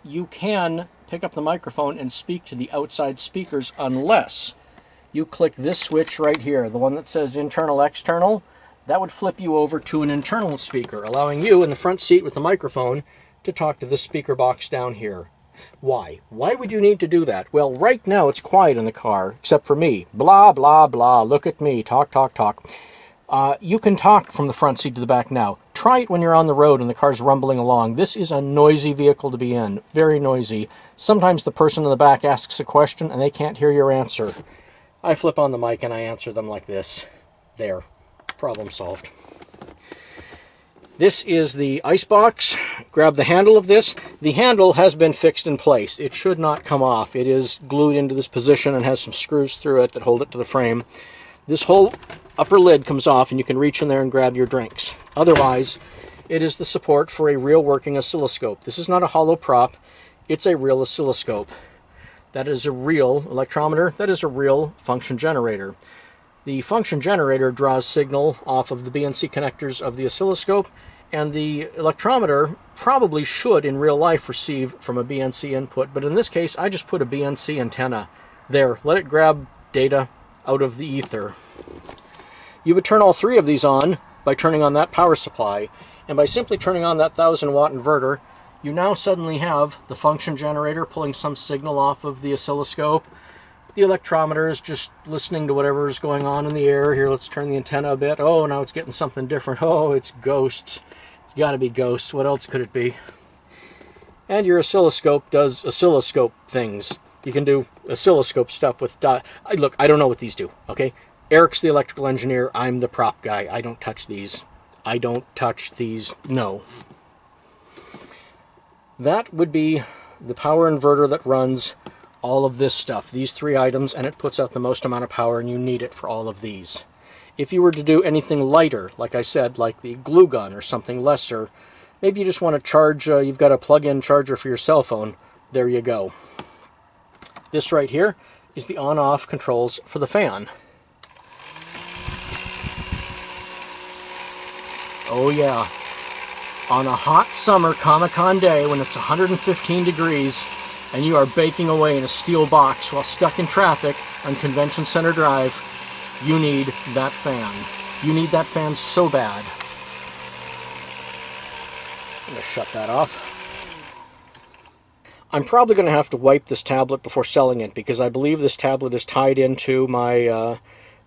you can pick up the microphone and speak to the outside speakers unless you click this switch right here, the one that says internal external. That would flip you over to an internal speaker, allowing you in the front seat with the microphone to talk to the speaker box down here. Why? Why would you need to do that? Well, right now it's quiet in the car, except for me. Blah, blah, blah. Look at me. Talk, talk, talk. You can talk from the front seat to the back now. Try it when you're on the road and the car's rumbling along. This is a noisy vehicle to be in. Very noisy. Sometimes the person in the back asks a question and they can't hear your answer. I flip on the mic and I answer them like this. There. Problem solved. This is the ice box. Grab the handle of this. The handle has been fixed in place. It should not come off. It is glued into this position and has some screws through it that hold it to the frame. This whole upper lid comes off and you can reach in there and grab your drinks. Otherwise, it is the support for a real working oscilloscope. This is not a hollow prop. It's a real oscilloscope. That is a real electrometer. That is a real function generator. The function generator draws signal off of the BNC connectors of the oscilloscope, and the electrometer probably should in real life receive from a BNC input, but in this case I just put a BNC antenna there. Let it grab data out of the ether. You would turn all three of these on by turning on that power supply, and by simply turning on that 1000-watt inverter, you now suddenly have the function generator pulling some signal off of the oscilloscope. The electrometer is just listening to whatever is going on in the air. Here, let's turn the antenna a bit. Oh, now it's getting something different. Oh, it's ghosts. It's got to be ghosts. What else could it be? And your oscilloscope does oscilloscope things. You can do oscilloscope stuff with... Look, I don't know what these do, okay? Eric's the electrical engineer. I'm the prop guy. I don't touch these. I don't touch these. No. That would be the power inverter that runs all of this stuff, these three items, and it puts out the most amount of power, and you need it for all of these. If you were to do anything lighter, like I said, like the glue gun or something lesser, maybe you just want to charge, you've got a plug-in charger for your cell phone, there you go. This right here is the on-off controls for the fan. Oh yeah, on a hot summer Comic-Con day when it's 115 degrees, and you are baking away in a steel box while stuck in traffic on Convention Center Drive, you need that fan. You need that fan so bad. I'm going to shut that off. I'm probably going to have to wipe this tablet before selling it because I believe this tablet is tied into my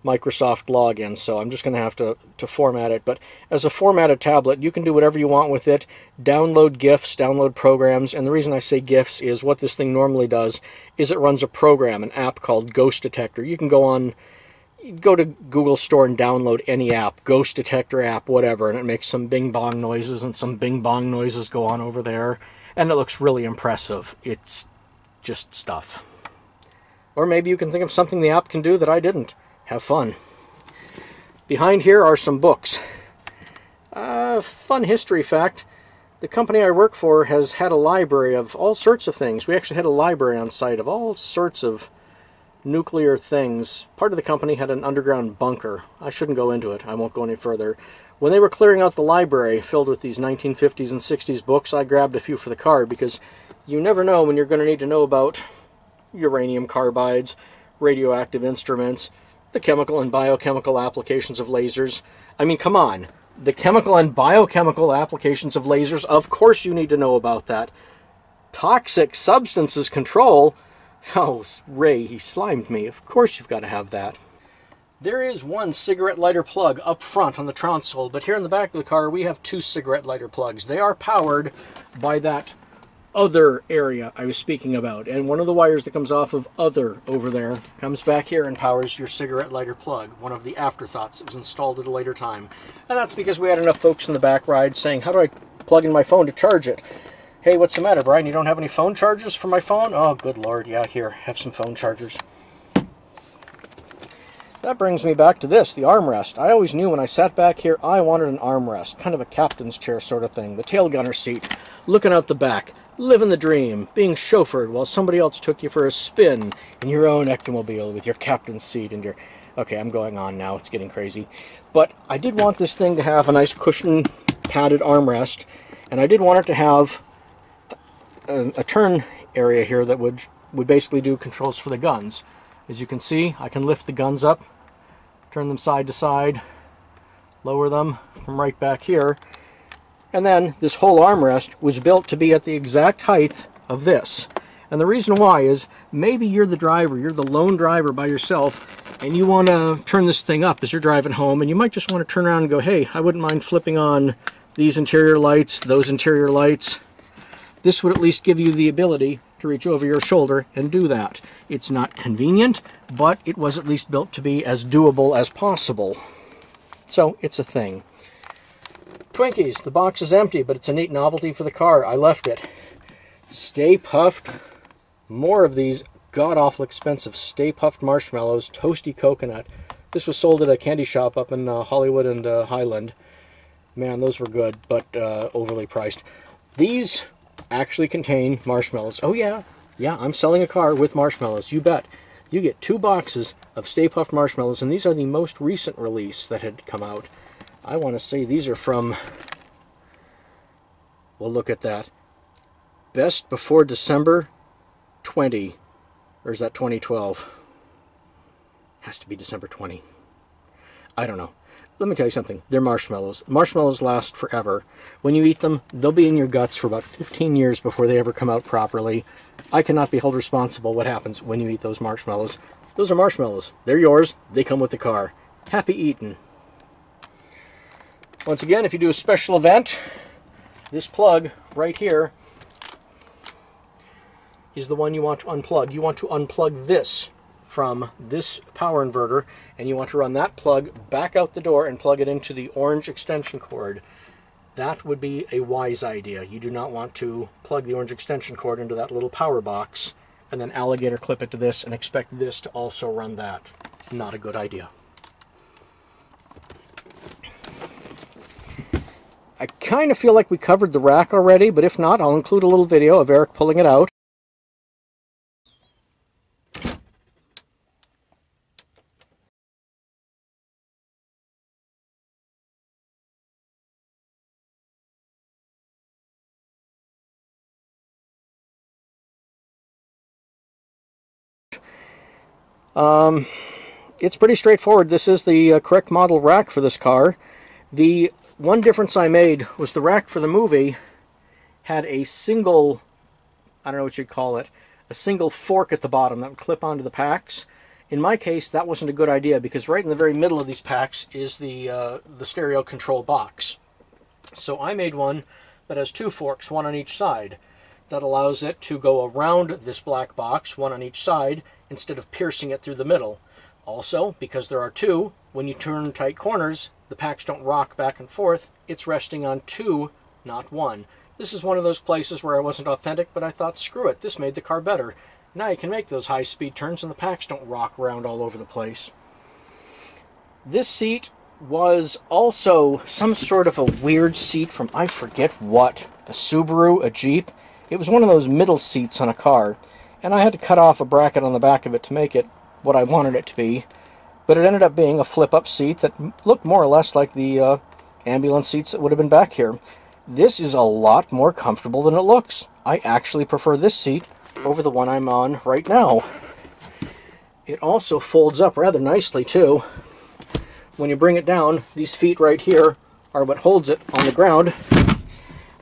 Microsoft login, so I'm just going to have to format it. But as a formatted tablet, you can do whatever you want with it. Download GIFs, download programs, and the reason I say GIFs is what this thing normally does is it runs a program, an app called Ghost Detector. You can go to Google Store and download any app, Ghost Detector app, whatever, and it makes some bing bong noises, and some bing bong noises go on over there, and it looks really impressive. It's just stuff. Or maybe you can think of something the app can do that I didn't. Have fun. Behind here are some books. Fun history fact, the company I work for has had a library of all sorts of things. We actually had a library on site of all sorts of nuclear things. Part of the company had an underground bunker. I shouldn't go into it. I won't go any further. When they were clearing out the library filled with these 1950s and 60s books, I grabbed a few for the car because you never know when you're going to need to know about uranium carbides, radioactive instruments, the chemical and biochemical applications of lasers. I mean, come on. The chemical and biochemical applications of lasers, of course you need to know about that. Toxic substances control. Oh, Ray, he slimed me. Of course you've got to have that. There is one cigarette lighter plug up front on the console, but here in the back of the car we have two cigarette lighter plugs. They are powered by that other area I was speaking about, and one of the wires that comes off of other over there comes back here and powers your cigarette lighter plug, one of the afterthoughts that was installed at a later time. And that's because we had enough folks in the back ride saying, how do I plug in my phone to charge it? Hey, what's the matter, Brian? You don't have any phone chargers for my phone? Oh, good Lord, yeah, here, have some phone chargers. That brings me back to this, the armrest. I always knew when I sat back here, I wanted an armrest, kind of a captain's chair sort of thing. The tail gunner seat, looking out the back, living the dream, being chauffeured while somebody else took you for a spin in your own Ectomobile with your captain's seat and your... Okay, I'm going on now, it's getting crazy. But I did want this thing to have a nice cushion padded armrest, and I did want it to have a turn area here that would basically do controls for the guns. As you can see, I can lift the guns up, turn them side to side, lower them from right back here, and then this whole armrest was built to be at the exact height of this. And the reason why is maybe you're the driver, you're the lone driver by yourself, and you want to turn this thing up as you're driving home, and you might just want to turn around and go, hey, I wouldn't mind flipping on these interior lights, those interior lights. This would at least give you the ability to reach over your shoulder and do that. It's not convenient, but it was at least built to be as doable as possible. So it's a thing. Twinkies, the box is empty, but it's a neat novelty for the car. I left it. Stay Puffed, more of these god-awful expensive Stay Puffed marshmallows, toasty coconut. This was sold at a candy shop up in Hollywood and Highland. Man, those were good, but overly priced. These actually contain marshmallows. Oh yeah, I'm selling a car with marshmallows, you bet. You get 2 boxes of Stay Puft marshmallows, and these are the most recent release that had come out. I want to say these are from, well, look at that. Best before December 20, or is that 2012? Has to be December 20. I don't know. Let me tell you something. They're marshmallows. Marshmallows last forever. When you eat them, they'll be in your guts for about 15 years before they ever come out properly. I cannot be held responsible what happens when you eat those marshmallows. Those are marshmallows. They're yours. They come with the car. Happy eating. Once again, if you do a special event, this plug right here is the one you want to unplug. You want to unplug this from this power inverter, and you want to run that plug back out the door and plug it into the orange extension cord. That would be a wise idea. You do not want to plug the orange extension cord into that little power box and then alligator clip it to this and expect this to also run that. Not a good idea. I kind of feel like we covered the rack already, but if not, I'll include a little video of Eric pulling it out. It's pretty straightforward. This is the correct model rack for this car. The one difference I made was the rack for the movie had a single, I don't know what you'd call it, a single fork at the bottom that would clip onto the packs. In my case, that wasn't a good idea because right in the very middle of these packs is the stereo control box. So I made one that has 2 forks, one on each side. That allows it to go around this black box, one on each side, instead of piercing it through the middle. Also, because there are 2, when you turn tight corners, the packs don't rock back and forth. It's resting on 2, not 1. This is one of those places where I wasn't authentic, but I thought, screw it, this made the car better. Now you can make those high-speed turns and the packs don't rock around all over the place. This seat was also some sort of a weird seat from, I forget what, a Subaru, a Jeep. It was one of those middle seats on a car, and I had to cut off a bracket on the back of it to make it what I wanted it to be. But it ended up being a flip-up seat that looked more or less like the ambulance seats that would have been back here. This is a lot more comfortable than it looks. I actually prefer this seat over the one I'm on right now. It also folds up rather nicely too. When you bring it down, these feet right here are what holds it on the ground.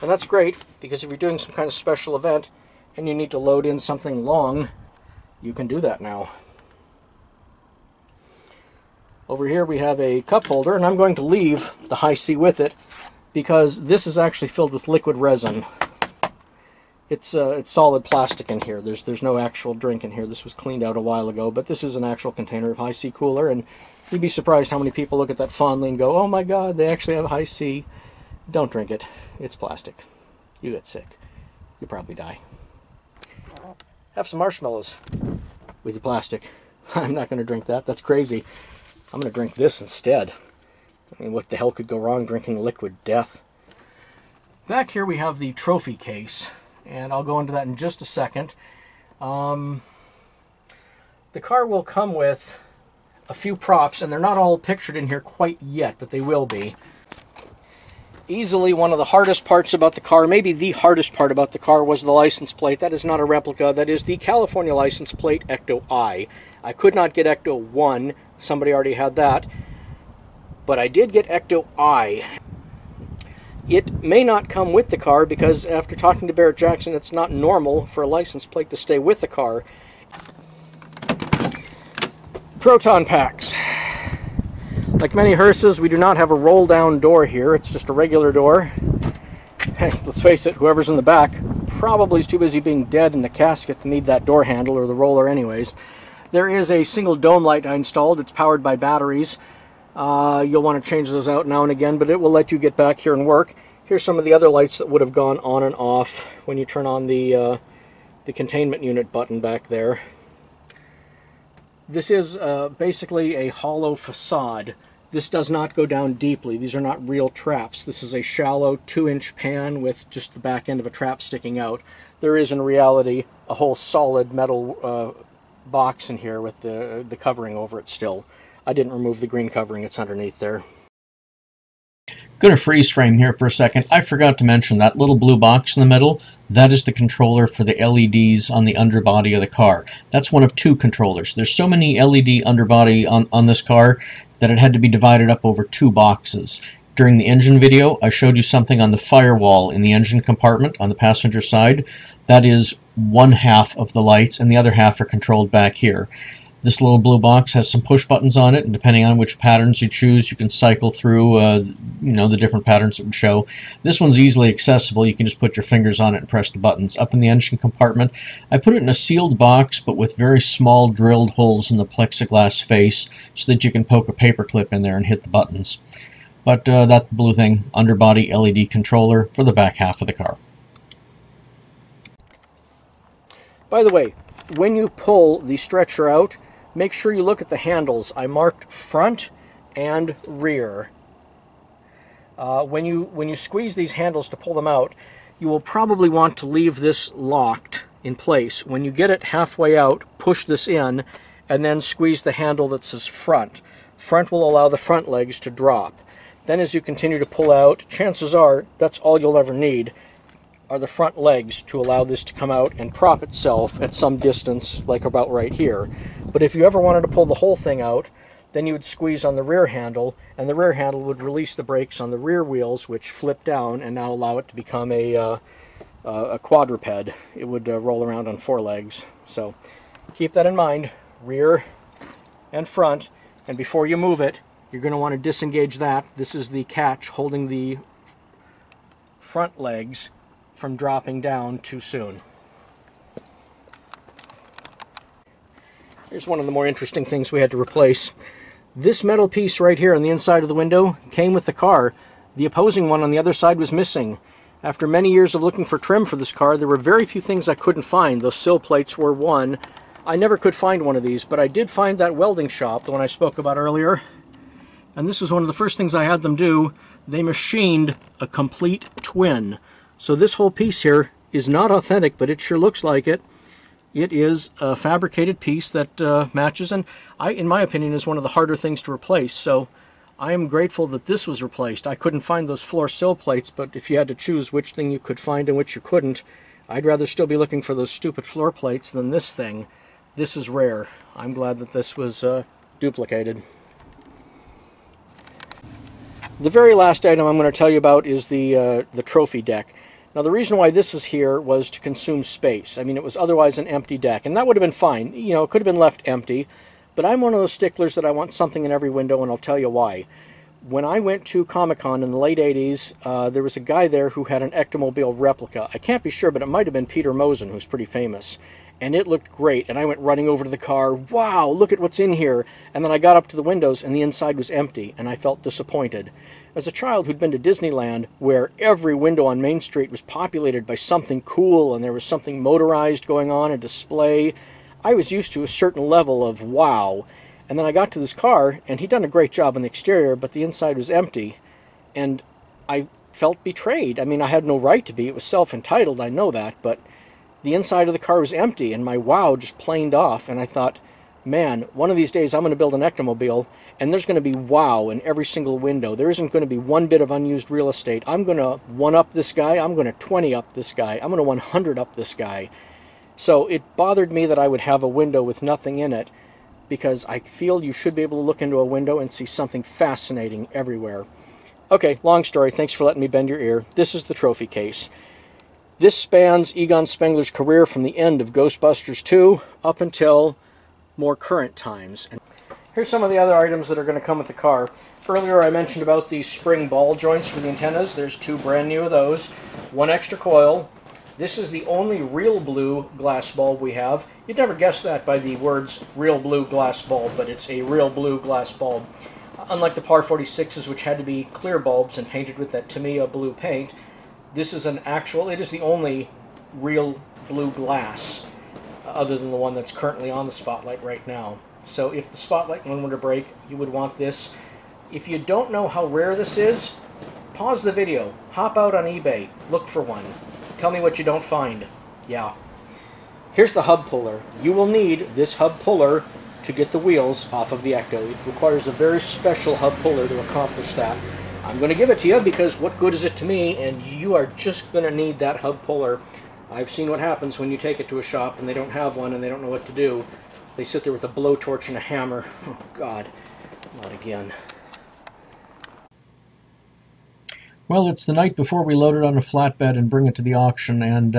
And that's great, because if you're doing some kind of special event and you need to load in something long, you can do that now. Over here we have a cup holder, and I'm going to leave the high C with it because this is actually filled with liquid resin. It's solid plastic in here. There's no actual drink in here. This was cleaned out a while ago, but this is an actual container of high C cooler, and you'd be surprised how many people look at that fondly and go, oh my god, they actually have high C. Don't drink it. It's plastic. You get sick. You'll probably die. Have some marshmallows with your plastic. I'm not going to drink that. That's crazy. I'm going to drink this instead. I mean, what the hell could go wrong drinking liquid death? Back here we have the trophy case, and I'll go into that in just a second. The car will come with a few props, and they're not all pictured in here quite yet, but they will be. Easily one of the hardest parts about the car, maybe the hardest part about the car, was the license plate. That is not a replica. That is the California license plate Ecto I. I could not get Ecto 1. Somebody already had that. But I did get Ecto I. It may not come with the car because after talking to Barrett-Jackson, it's not normal for a license plate to stay with the car. Proton packs. Like many hearses, we do not have a roll-down door here. It's just a regular door. Hey, let's face it, whoever's in the back probably is too busy being dead in the casket to need that door handle or the roller anyways. There is a single dome light I installed. It's powered by batteries. You'll want to change those out now and again, but it will let you get back here and work. Here's some of the other lights that would have gone on and off when you turn on the containment unit button back there. This is basically a hollow facade. This does not go down deeply. These are not real traps. This is a shallow 2-inch pan with just the back end of a trap sticking out. There is in reality a whole solid metal box in here with the covering over it still. I didn't remove the green covering. It's underneath there. Going to freeze frame here for a second. I forgot to mention that little blue box in the middle. That is the controller for the LEDs on the underbody of the car. That's one of two controllers. There's so many LED underbody on this car that it had to be divided up over two boxes. During the engine video, I showed you something on the firewall in the engine compartment on the passenger side. That is one half of the lights, and the other half are controlled back here. This little blue box has some push buttons on it, and depending on which patterns you choose, you can cycle through the different patterns it would show. This one's easily accessible. You can just put your fingers on it and press the buttons. Up in the engine compartment, I put it in a sealed box, but with very small drilled holes in the plexiglass face so that you can poke a paper clip in there and hit the buttons. But that blue thing, underbody LED controller for the back half of the car. By the way, when you pull the stretcher out, make sure you look at the handles. I marked front and rear. When you squeeze these handles to pull them out, you will probably want to leave this locked in place. When you get it halfway out, push this in, and then squeeze the handle that says front. Front will allow the front legs to drop. Then as you continue to pull out, chances are that's all you'll ever need are the front legs to allow this to come out and prop itself at some distance, like about right here. But if you ever wanted to pull the whole thing out, then you would squeeze on the rear handle, and the rear handle would release the brakes on the rear wheels, which flip down and now allow it to become a quadruped. It would roll around on four legs. So keep that in mind, rear and front, and before you move it, you're going to want to disengage that. This is the catch holding the front legs from dropping down too soon. Here's one of the more interesting things we had to replace. This metal piece right here on the inside of the window came with the car. The opposing one on the other side was missing. After many years of looking for trim for this car, there were very few things I couldn't find. Those sill plates were one. I never could find one of these, but I did find that welding shop, the one I spoke about earlier. And this was one of the first things I had them do. They machined a complete twin. So this whole piece here is not authentic, but it sure looks like it. It is a fabricated piece that matches, and in my opinion, is one of the harder things to replace. So I am grateful that this was replaced. I couldn't find those floor sill plates, but if you had to choose which thing you could find and which you couldn't, I'd rather still be looking for those stupid floor plates than this thing. This is rare. I'm glad that this was duplicated. The very last item I'm going to tell you about is the trophy deck. Now the reason why this is here was to consume space. I mean, it was otherwise an empty deck, and that would have been fine. You know, it could have been left empty, but I'm one of those sticklers that I want something in every window, and I'll tell you why. When I went to Comic-Con in the late 80s, there was a guy there who had an Ectomobile replica. I can't be sure, but it might have been Peter Mosen, who's pretty famous. And it looked great, and I went running over to the car. Wow, look at what's in here. And then I got up to the windows, and the inside was empty, and I felt disappointed. As a child who'd been to Disneyland, where every window on Main Street was populated by something cool, and there was something motorized going on, a display, I was used to a certain level of wow. And then I got to this car, and he'd done a great job on the exterior, but the inside was empty. And I felt betrayed. I mean, I had no right to be. It was self-entitled, I know that, but the inside of the car was empty, and my wow just planed off, and I thought, man, one of these days I'm going to build an Ectomobile, and there's going to be wow in every single window. There isn't going to be one bit of unused real estate. I'm going to 1-up this guy. I'm going to 20-up this guy. I'm going to 100-up this guy. So it bothered me that I would have a window with nothing in it, because I feel you should be able to look into a window and see something fascinating everywhere. Okay, long story. Thanks for letting me bend your ear. This is the trophy case. This spans Egon Spengler's career from the end of Ghostbusters 2 up until more current times. And here's some of the other items that are going to come with the car. Earlier I mentioned about these spring ball joints for the antennas. There's 2 brand new of those. 1 extra coil. This is the only real blue glass bulb we have. You'd never guess that by the words real blue glass bulb, but it's a real blue glass bulb. Unlike the Par 46s, which had to be clear bulbs and painted with that Tamiya blue paint, this is an actual, it is the only real blue glass, other than the one that's currently on the spotlight right now. So if the spotlight one were to break, you would want this. If you don't know how rare this is, pause the video, hop out on eBay, look for one. Tell me what you don't find. Yeah. Here's the hub puller. You will need this hub puller to get the wheels off of the Ecto. It requires a very special hub puller to accomplish that. I'm going to give it to you because what good is it to me, and you are just going to need that hub puller. I've seen what happens when you take it to a shop and they don't have one and they don't know what to do. They sit there with a blowtorch and a hammer. Oh, God. Not again. Well, it's the night before we load it on a flatbed and bring it to the auction, and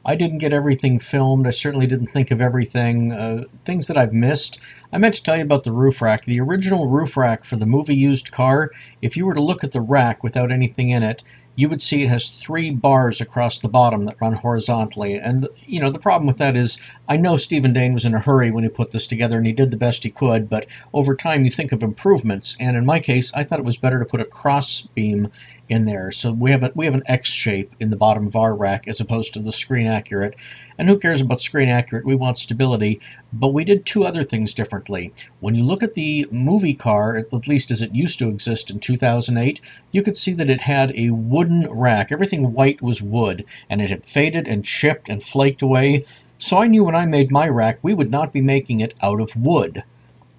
I didn't get everything filmed. I certainly didn't think of everything. Things that I've missed. I meant to tell you about the roof rack. The original roof rack for the movie used car, if you were to look at the rack without anything in it, you would see it has 3 bars across the bottom that run horizontally. And, you know, the problem with that is, I know Stephen Dane was in a hurry when he put this together, and he did the best he could, but over time you think of improvements. And in my case, I thought it was better to put a cross beam in there. So we have an X shape in the bottom of our rack as opposed to the screen accurate. And who cares about screen accurate? We want stability. But we did 2 other things differently. When you look at the movie car, at least as it used to exist in 2008, you could see that it had a wooden rack. Everything white was wood, and it had faded and chipped and flaked away. So I knew when I made my rack, we would not be making it out of wood.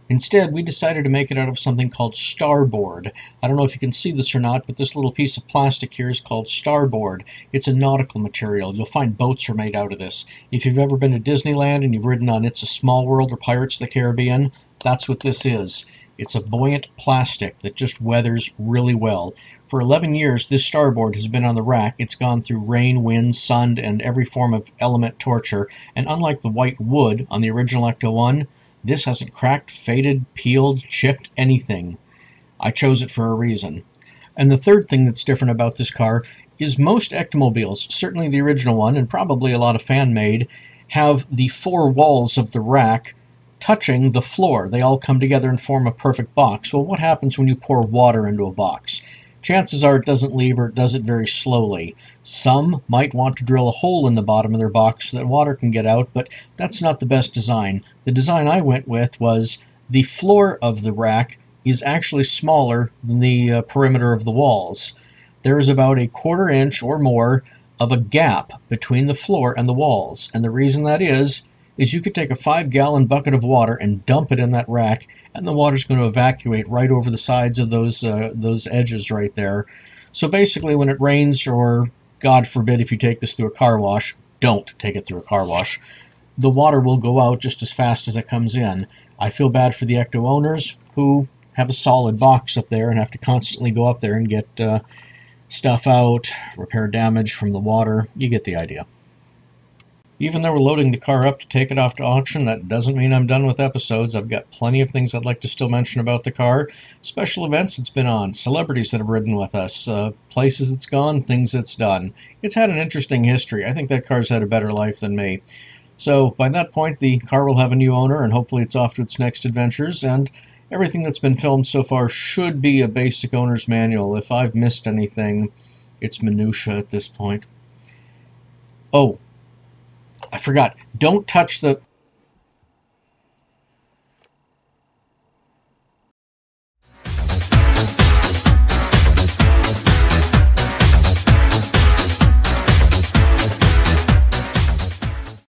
Instead, we decided to make it out of something called starboard. I don't know if you can see this or not, but this little piece of plastic here is called starboard. It's a nautical material. You'll find boats are made out of this. If you've ever been to Disneyland and you've ridden on It's a Small World or Pirates of the Caribbean, that's what this is. It's a buoyant plastic that just weathers really well. For 11 years, this starboard has been on the rack. It's gone through rain, wind, sun, and every form of element torture, and unlike the white wood on the original Ecto-1, this hasn't cracked, faded, peeled, chipped, anything. I chose it for a reason. And the third thing that's different about this car is most Ectomobiles, certainly the original one, and probably a lot of fan-made, have the 4 walls of the rack touching the floor. They all come together and form a perfect box. Well, what happens when you pour water into a box? Chances are it doesn't leave, or it does it very slowly. Some might want to drill a hole in the bottom of their box so that water can get out, but that's not the best design. The design I went with was the floor of the rack is actually smaller than the perimeter of the walls. There is about a 1/4 inch or more of a gap between the floor and the walls, and the reason that is is you could take a 5-gallon bucket of water and dump it in that rack, and the water's going to evacuate right over the sides of those edges right there. So basically, when it rains, or God forbid if you take this through a car wash, don't take it through a car wash, the water will go out just as fast as it comes in. I feel bad for the Ecto owners who have a solid box up there and have to constantly go up there and get stuff out, repair damage from the water. You get the idea. Even though we're loading the car up to take it off to auction, that doesn't mean I'm done with episodes. I've got plenty of things I'd like to still mention about the car. Special events it's been on, celebrities that have ridden with us, places it's gone, things it's done. It's had an interesting history. I think that car's had a better life than me. So by that point, the car will have a new owner, and hopefully it's off to its next adventures, and everything that's been filmed so far should be a basic owner's manual. If I've missed anything, it's minutia at this point. Oh, I forgot. Don't touch the